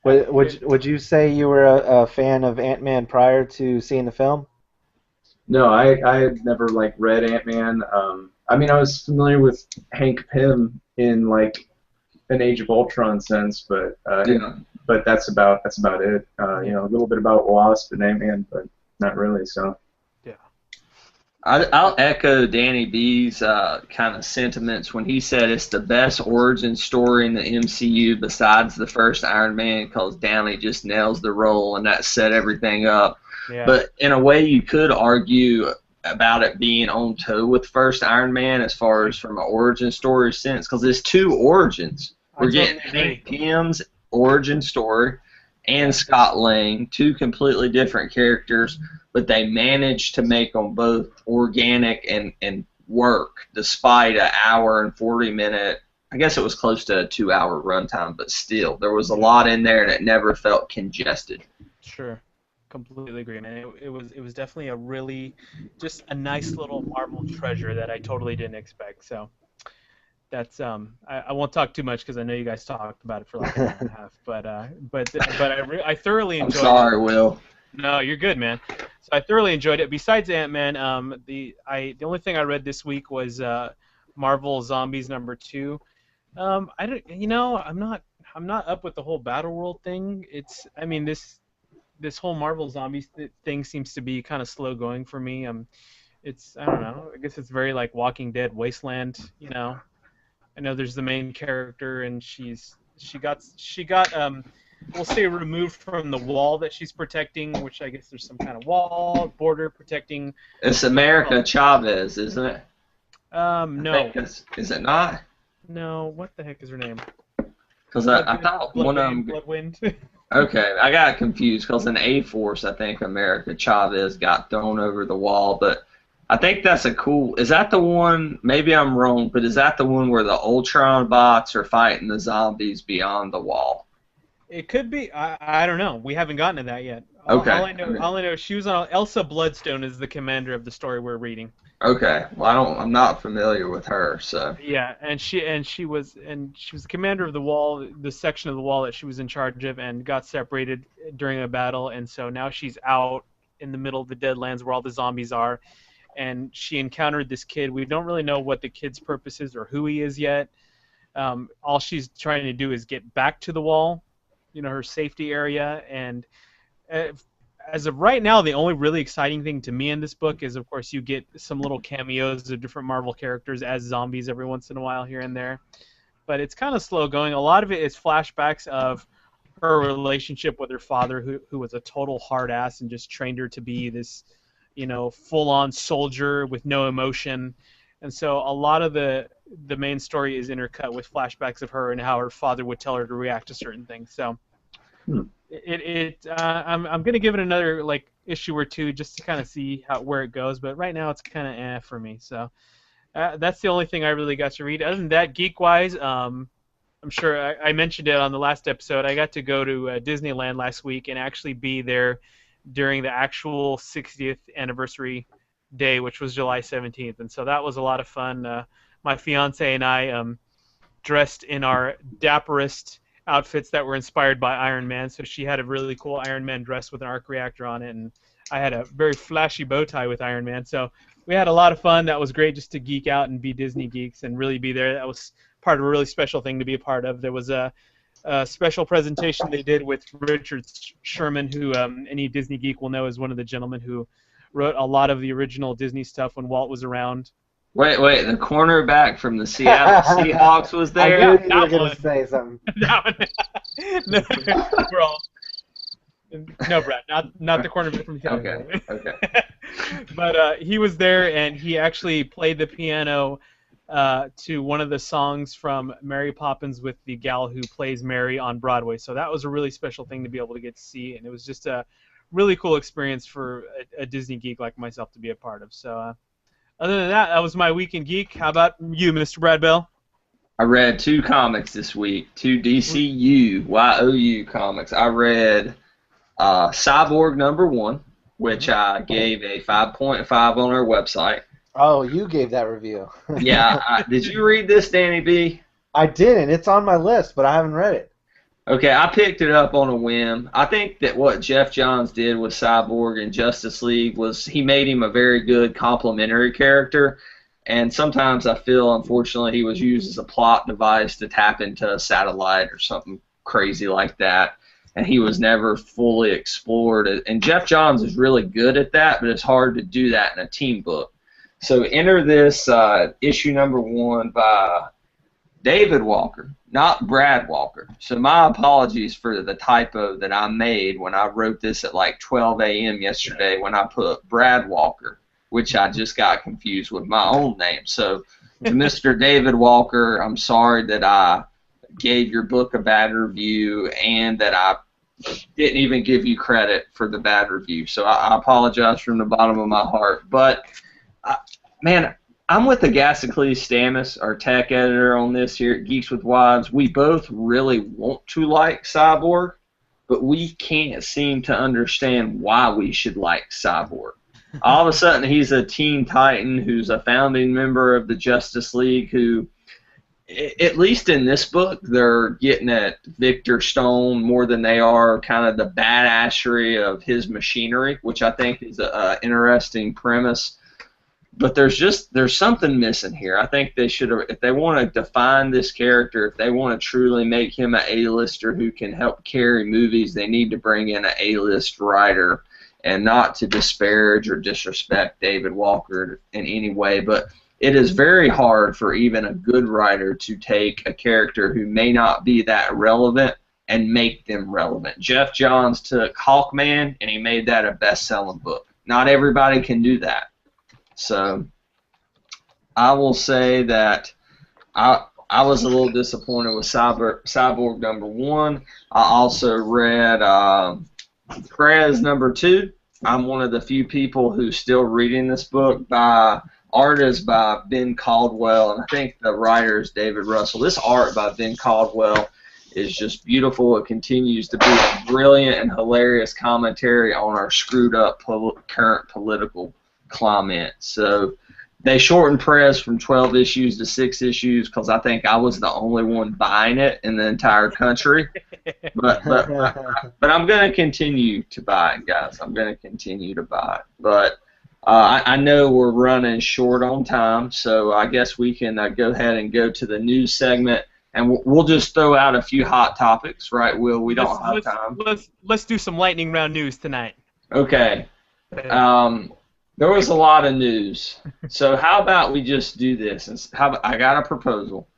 Would you say you were a fan of Ant-Man prior to seeing the film? No, I had never read Ant-Man. I mean, I was familiar with Hank Pym in an Age of Ultron sense, but but that's about it. A little bit about Wasp and Ant-Man, but not really. So. I'll echo Danny B's kind of sentiments when he said it's the best origin story in the MCU besides the first Iron Man, because Downey just nails the role and that set everything up. Yeah. But in a way, you could argue about it being on toe with first Iron Man as far as from an origin story sense, because there's two origins. We're getting Hank Pym's origin story and Scott Lang, two completely different characters, but they managed to make them both organic and work despite an hour and 40-minute, I guess it was close to a 2-hour runtime, but still, there was a lot in there and it never felt congested. Sure. Completely agree, man. It was definitely a really, just a nice little Marvel treasure that I totally didn't expect. So that's I won't talk too much because I know you guys talked about it for like an hour and a half. But I thoroughly enjoyed it. I'm sorry, Will. No, you're good, man. So I thoroughly enjoyed it. Besides Ant-Man, the only thing I read this week was Marvel Zombies #2. I don't, I'm not up with the whole Battle World thing. This whole Marvel Zombies thing seems to be kind of slow going for me. I don't know. I guess it's very like Walking Dead Wasteland, I know there's the main character, and she got we'll say removed from the wall that she's protecting, which I guess there's some kind of wall border protecting. It's America Chavez, isn't it? No. Is it not? No, what the heck is her name? Because I thought one of them. Bloodwind. Okay, I got confused because in A-Force, I think America Chavez got thrown over the wall, but I think that's a cool. Is that the one? Maybe I'm wrong, but is that the one where the Ultron bots are fighting the zombies beyond the wall? It could be. I don't know. We haven't gotten to that yet. Okay. All I know, she was on. Elsa Bloodstone is the commander of the story we're reading. Okay. Well, I'm not familiar with her, so. Yeah, and she was the commander of the wall, the section of the wall that she was in charge of, and got separated during a battle, and so now she's out in the middle of the Deadlands where all the zombies are, and she encountered this kid. We don't really know what the kid's purpose is or who he is yet. All she's trying to do is get back to the wall, her safety area, and as of right now, the only really exciting thing to me in this book is, of course, you get some little cameos of different Marvel characters as zombies every once in a while here and there. But it's kind of slow going. A lot of it is flashbacks of her relationship with her father, who was a total hard ass and just trained her to be this, full-on soldier with no emotion. And so a lot of the main story is intercut with flashbacks of her and how her father would tell her to react to certain things. So I'm gonna give it another issue or two just to kind of see where it goes. But right now it's kind of for me. So that's the only thing I really got to read. Other than that, geek-wise, I'm sure I mentioned it on the last episode. I got to go to Disneyland last week and actually be there during the actual 60th anniversary day, which was July 17th, and so that was a lot of fun. My fiance and I dressed in our dapperest outfits that were inspired by Iron Man. So she had a really cool Iron Man dress with an arc reactor on it, and I had a very flashy bow tie with Iron Man. So we had a lot of fun. That was great just to geek out and be Disney geeks and really be there. That was part of a really special thing to be a part of. There was a special presentation they did with Richard Sherman, who any Disney geek will know is one of the gentlemen who wrote a lot of the original Disney stuff when Walt was around. Wait, the cornerback from the Seattle Seahawks was there? I knew you were going to say something. We're all... No, Brad, not the cornerback from Seattle. Okay. But he was there, and he actually played the piano to one of the songs from Mary Poppins with the gal who plays Mary on Broadway. So that was a really special thing to be able to get to see, and it was just a really cool experience for a Disney geek like myself to be a part of. So other than that, that was my week in geek. How about you, Mr. Brad Bell? I read 2 comics this week, 2 DCU YOU comics. I read Cyborg #1, which I gave a 5.5 on our website. Oh, you gave that review. Yeah. Did you read this, Danny B? I didn't. It's on my list, but I haven't read it. Okay, I picked it up on a whim. I think that what Jeff Johns did with Cyborg in Justice League was he made him a very good complementary character, and sometimes I feel, unfortunately, he was used as a plot device to tap into a satellite or something crazy like that, and he was never fully explored. And Jeff Johns is really good at that, but it's hard to do that in a team book. So enter this issue #1 by David Walker, not Brad Walker. So my apologies for the typo that I made when I wrote this at like 12 a.m. yesterday when I put Brad Walker, which I just got confused with my own name. So to Mr. David Walker, I'm sorry that I gave your book a bad review and that I didn't even give you credit for the bad review. So I apologize from the bottom of my heart. But, man, I'm with the Gasicles Stamus, our tech editor on this here at Geeks with Wives. We both really want to like Cyborg, but we can't seem to understand why we should like Cyborg. All of a sudden, he's a Teen Titan who's a founding member of the Justice League who, at least in this book, they're getting at Victor Stone more than they are kind of the badassery of his machinery, which I think is an interesting premise. But there's something missing here. I think they should have, if they want to define this character, if they want to truly make him an A-lister who can help carry movies, they need to bring in an A-list writer, and not to disparage or disrespect David Walker in any way. But it is very hard for even a good writer to take a character who may not be that relevant and make them relevant. Jeff Johns took Hawkman and he made that a best-selling book. Not everybody can do that. So I will say that I was a little disappointed with Cyborg #1. I also read Prez #2. I'm one of the few people who's still reading this book. Art is by Ben Caldwell, and I think the writer is David Russell. This art by Ben Caldwell is just beautiful. It continues to be a brilliant and hilarious commentary on our screwed up current political climate. So they shortened Press from 12 issues to 6 issues because I think I was the only one buying it in the entire country. But I'm going to continue to buy it, guys. I'm going to continue to buy it. But I know we're running short on time, so I guess we can go ahead and go to the news segment, and we'll just throw out a few hot topics, right, Will? We don't have time. Let's do some lightning round news tonight. Okay. There was a lot of news, so how about we just do this? I got a proposal.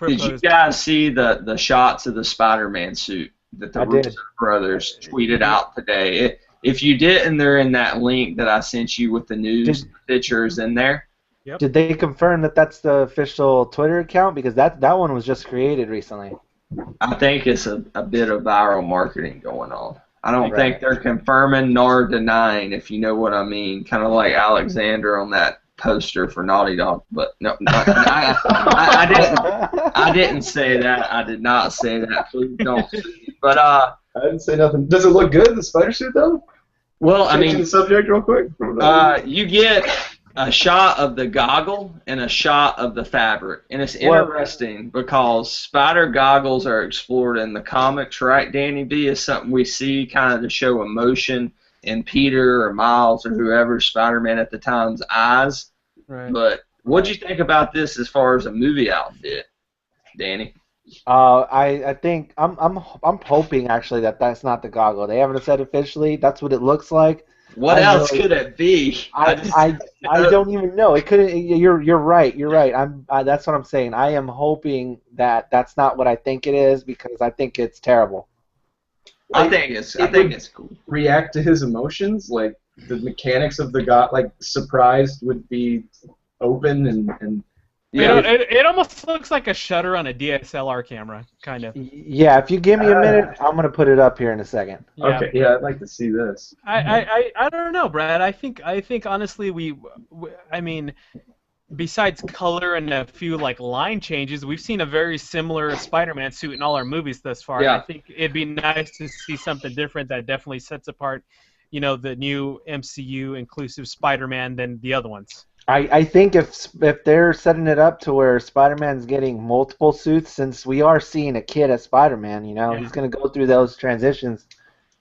Did you guys see the shots of the Spider-Man suit that the Russo brothers tweeted out today? If you didn't, they're in that link that I sent you with the news pictures in there. Yep. Did they confirm that that's the official Twitter account? Because that one was just created recently. I think it's a bit of viral marketing going on. I don't think they're confirming nor denying, if you know what I mean. Kind of like Alexander on that poster for Naughty Dog. But no, I didn't say that. I did not say that. Please don't. But I didn't say nothing. Does it look good, the spider suit, though? Well, Changing the subject real quick. You get a shot of the goggle and a shot of the fabric. And it's interesting because spider goggles are explored in the comics, right, Danny B? Is something we see kind of to show emotion in Peter or Miles or whoever, Spider-Man at the time's eyes. Right. But what do you think about this as far as a movie outfit, Danny? I think I'm hoping actually that that's not the goggle. They haven't said officially. That's what it looks like. What else could it be? I don't even know. It could. You're right. You're right. That's what I'm saying. I am hoping that that's not what I think it is because I think it's terrible. I think it's cool. React to his emotions, like the mechanics of the god, like surprised would be open and. Yeah. It almost looks like a shutter on a DSLR camera, kind of. Yeah, if you give me a minute, I'm going to put it up here in a second. Yeah. Okay, yeah, I'd like to see this. I don't know, Brad. I think honestly I mean, besides color and a few like line changes, we've seen a very similar Spider-Man suit in all our movies thus far. Yeah. And I think it'd be nice to see something different that definitely sets apart, the new MCU inclusive Spider-Man than the other ones. I think if they're setting it up to where Spider-Man's getting multiple suits, since we are seeing a kid as Spider-Man, he's going to go through those transitions,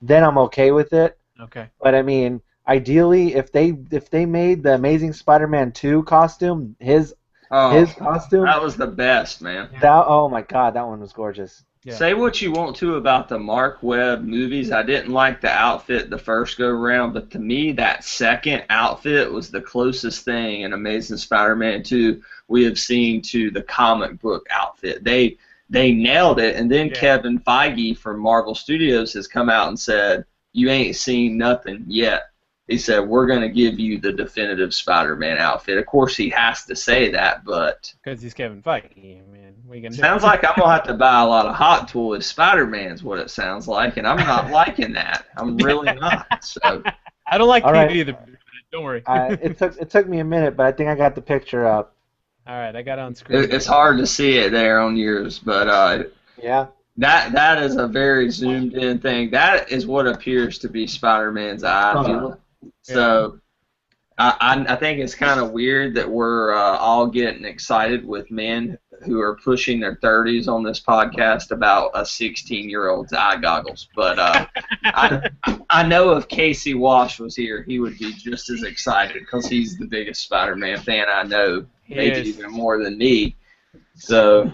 then I'm okay with it. Okay. But I mean, ideally, if they made the Amazing Spider-Man 2 costume, his costume, that was the best, man. Oh my God, that one was gorgeous. Yeah. Say what you want to about the Mark Webb movies. I didn't like the outfit the first go round, but to me that second outfit was the closest thing in Amazing Spider-Man 2 we have seen to the comic book outfit. They nailed it, and then Kevin Feige from Marvel Studios has come out and said, "You ain't seen nothing yet." He said, "We're going to give you the definitive Spider-Man outfit." Of course, he has to say that, but because he's Kevin Feige, man. Sounds like I'm going to have to buy a lot of Hot Toys Spider-Man's what it sounds like, and I'm not liking that. I'm really not. So I don't like Pete either. Don't worry. It took me a minute, but I think I got the picture up. All right, I got it on screen. It's hard to see it there on yours, but yeah. That is a very zoomed in thing. That is what appears to be Spider-Man's eye. So I think it's kind of weird that we're all getting excited with men who are pushing their 30s on this podcast about a 16-year-old's eye goggles. But I know if Casey Walsh was here, he would be just as excited because he's the biggest Spider-Man fan I know, maybe even more than me. So.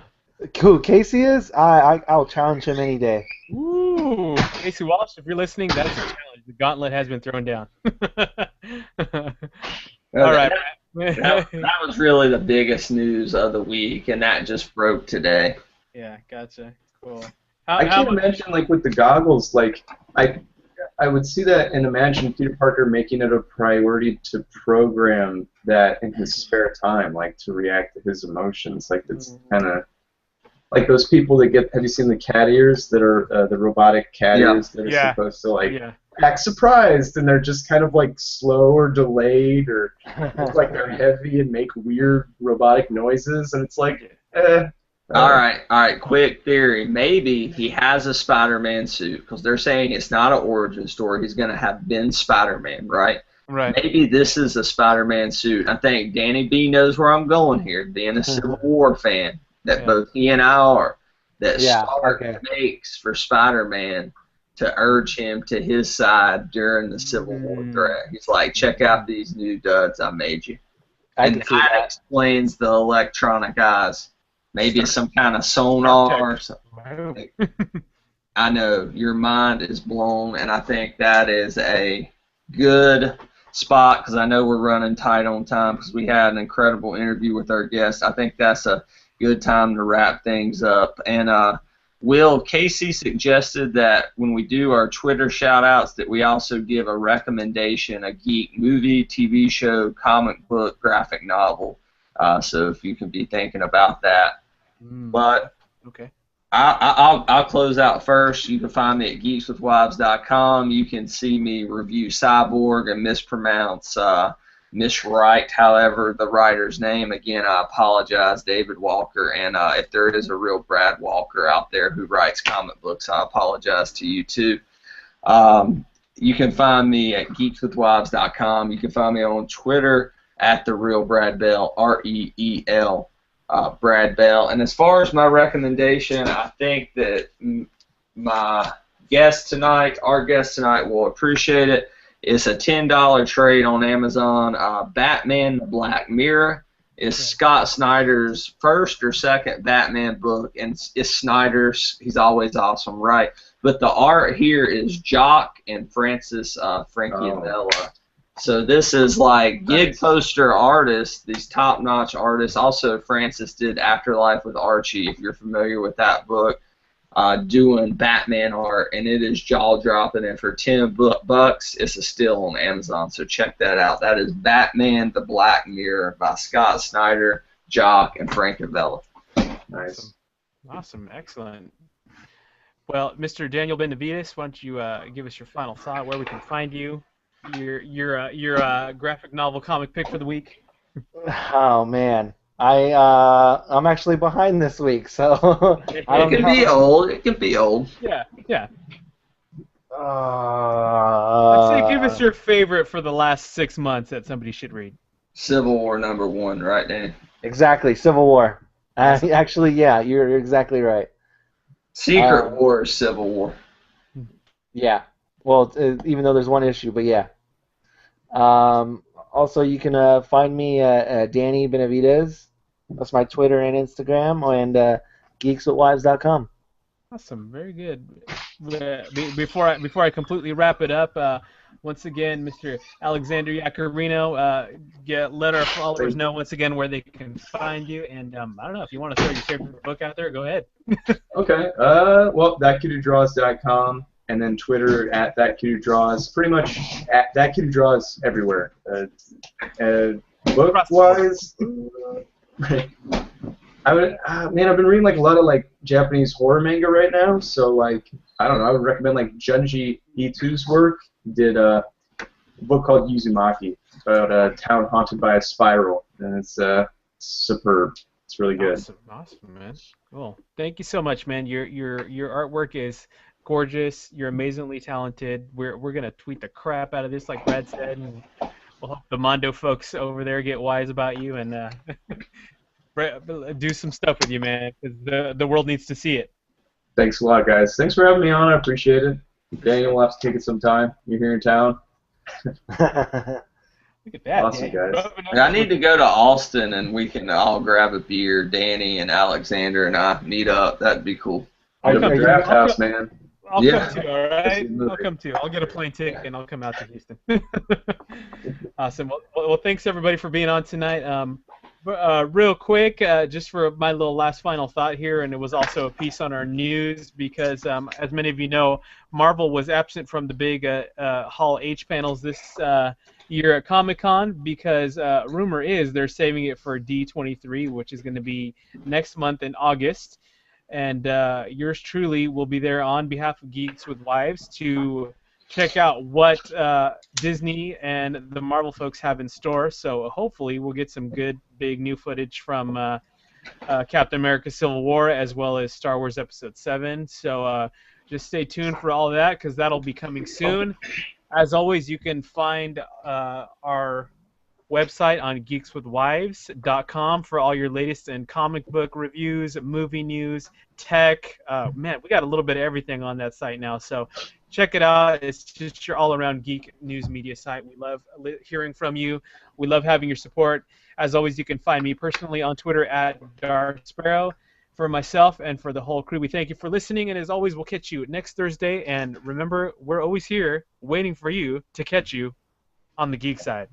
Who Casey is? I'll challenge him any day. Ooh, Casey Walsh, if you're listening, that's a challenge. The gauntlet has been thrown down. All right. That was really the biggest news of the week, and that just broke today. Yeah, gotcha. Cool. I can't imagine, like, with the goggles, like, I would see that and imagine Peter Parker making it a priority to program that in his spare time, like, to react to his emotions. Like, it's kind of like those people that get, have you seen the cat ears that are the robotic cat ears that are supposed to, like, act surprised, and they're just kind of, like, slow or delayed or look like they're heavy and make weird robotic noises, and it's like, All right, quick theory. Maybe he has a Spider-Man suit, because they're saying it's not an origin story. He's going to have been Spider-Man, right? Right. Maybe this is a Spider-Man suit. I think Danny B knows where I'm going here, being a Civil War fan, that both he and I are, that Stark makes for Spider-Man to urge him to his side during the Civil War threat. He's like, check out these new duds I made you. And that explains the electronic eyes. Maybe it's some kind of sonar or something. I know, your mind is blown, and I think that is a good spot, because I know we're running tight on time because we had an incredible interview with our guest. I think that's a good time to wrap things up. And Will, Casey suggested that when we do our Twitter shout-outs that we also give a recommendation, a geek movie, TV show, comic book, graphic novel. So if you can be thinking about that. But I'll close out first. You can find me at geekswithwives.com. You can see me review Cyborg and mispronounce, miswrite, however, the writer's name. Again, I apologize, David Walker. And if there is a real Brad Walker out there who writes comic books, I apologize to you too. You can find me at geekswithwives.com. You can find me on Twitter at the real Brad Bell, REEL. Brad Bell. And as far as my recommendation, I think that our guest tonight will appreciate it. It's a $10 trade on Amazon. Batman the Black Mirror is Scott Snyder's first or second Batman book, and it's Snyder's. He's always awesome, right? But the art here is Jock and Francis Franciavella. So this is like gig poster artists, these top-notch artists. Also, Francis did Afterlife with Archie, if you're familiar with that book, doing Batman art, and it is jaw-dropping. And for $10, it's a steal on Amazon. So check that out. That is Batman: The Black Mirror by Scott Snyder, Jock, and Franciavella. Nice. Awesome. Excellent. Well, Mr. Daniel Benavides, why don't you give us your final thought, where we can find you? Your graphic novel comic pick for the week. Oh man, I'm actually behind this week, so it can be old. It can be old. Yeah. Let's say give us your favorite for the last 6 months that somebody should read. Civil War #1, right, Dan? Exactly, Civil War. Actually, yeah, you're exactly right. Secret War is Civil War. Yeah. Well, even though there's one issue, but yeah. Also, you can find me at Danny Benavides. That's my Twitter and Instagram, and geekswithwives.com. Awesome, very good. Before I completely wrap it up, once again, Mr. Alexander Laccarino, let our followers know once again where they can find you. And I don't know, if you want to throw your favorite book out there, go ahead. Okay. Well, thatkidwhodraws.com. And then Twitter at ThatKidWhoDraws. Pretty much at ThatKidWhoDraws everywhere. Book-wise, I've been reading like a lot of like Japanese horror manga right now. So like, I don't know, I would recommend like Junji Ito's work. He did a book called Uzumaki about a town haunted by a spiral, and it's superb. It's really good. Awesome, man. Cool. Thank you so much, man. Your artwork is gorgeous. You're amazingly talented. We're gonna tweet the crap out of this, like Brad said, and we'll hope the Mondo folks over there get wise about you and do some stuff with you, man, because the world needs to see it. Thanks a lot, guys. Thanks for having me on. I appreciate it. Daniel will have to take it some time. You're here in town. Look at that. Awesome, guys. I need to go to Austin, and we can all grab a beer. Danny and Alexander and I meet up. That'd be cool. Come to the draft house, man. I'll Yeah. come too, all right? movie. I'll come too. I'll get a plane ticket and I'll come out to Houston. Awesome. Well, thanks everybody for being on tonight. Real quick, just for my little last final thought here, and it was also a piece on our news because, as many of you know, Marvel was absent from the big Hall H panels this year at Comic-Con because rumor is they're saving it for D23, which is going to be next month in August. And yours truly will be there on behalf of Geeks with Wives to check out what Disney and the Marvel folks have in store. So hopefully we'll get some good, big new footage from Captain America Civil War as well as Star Wars Episode 7. So just stay tuned for all of that because that'll be coming soon. As always, you can find our website on geekswithwives.com for all your latest in comic book reviews, movie news, tech. Man, we got a little bit of everything on that site now, so check it out. It's just your all-around geek news media site. We love hearing from you. We love having your support. As always, you can find me personally on Twitter at @DarthSparrow. For myself and for the whole crew, we thank you for listening, and as always, we'll catch you next Thursday. And remember, we're always here waiting for you to catch you on the geek side.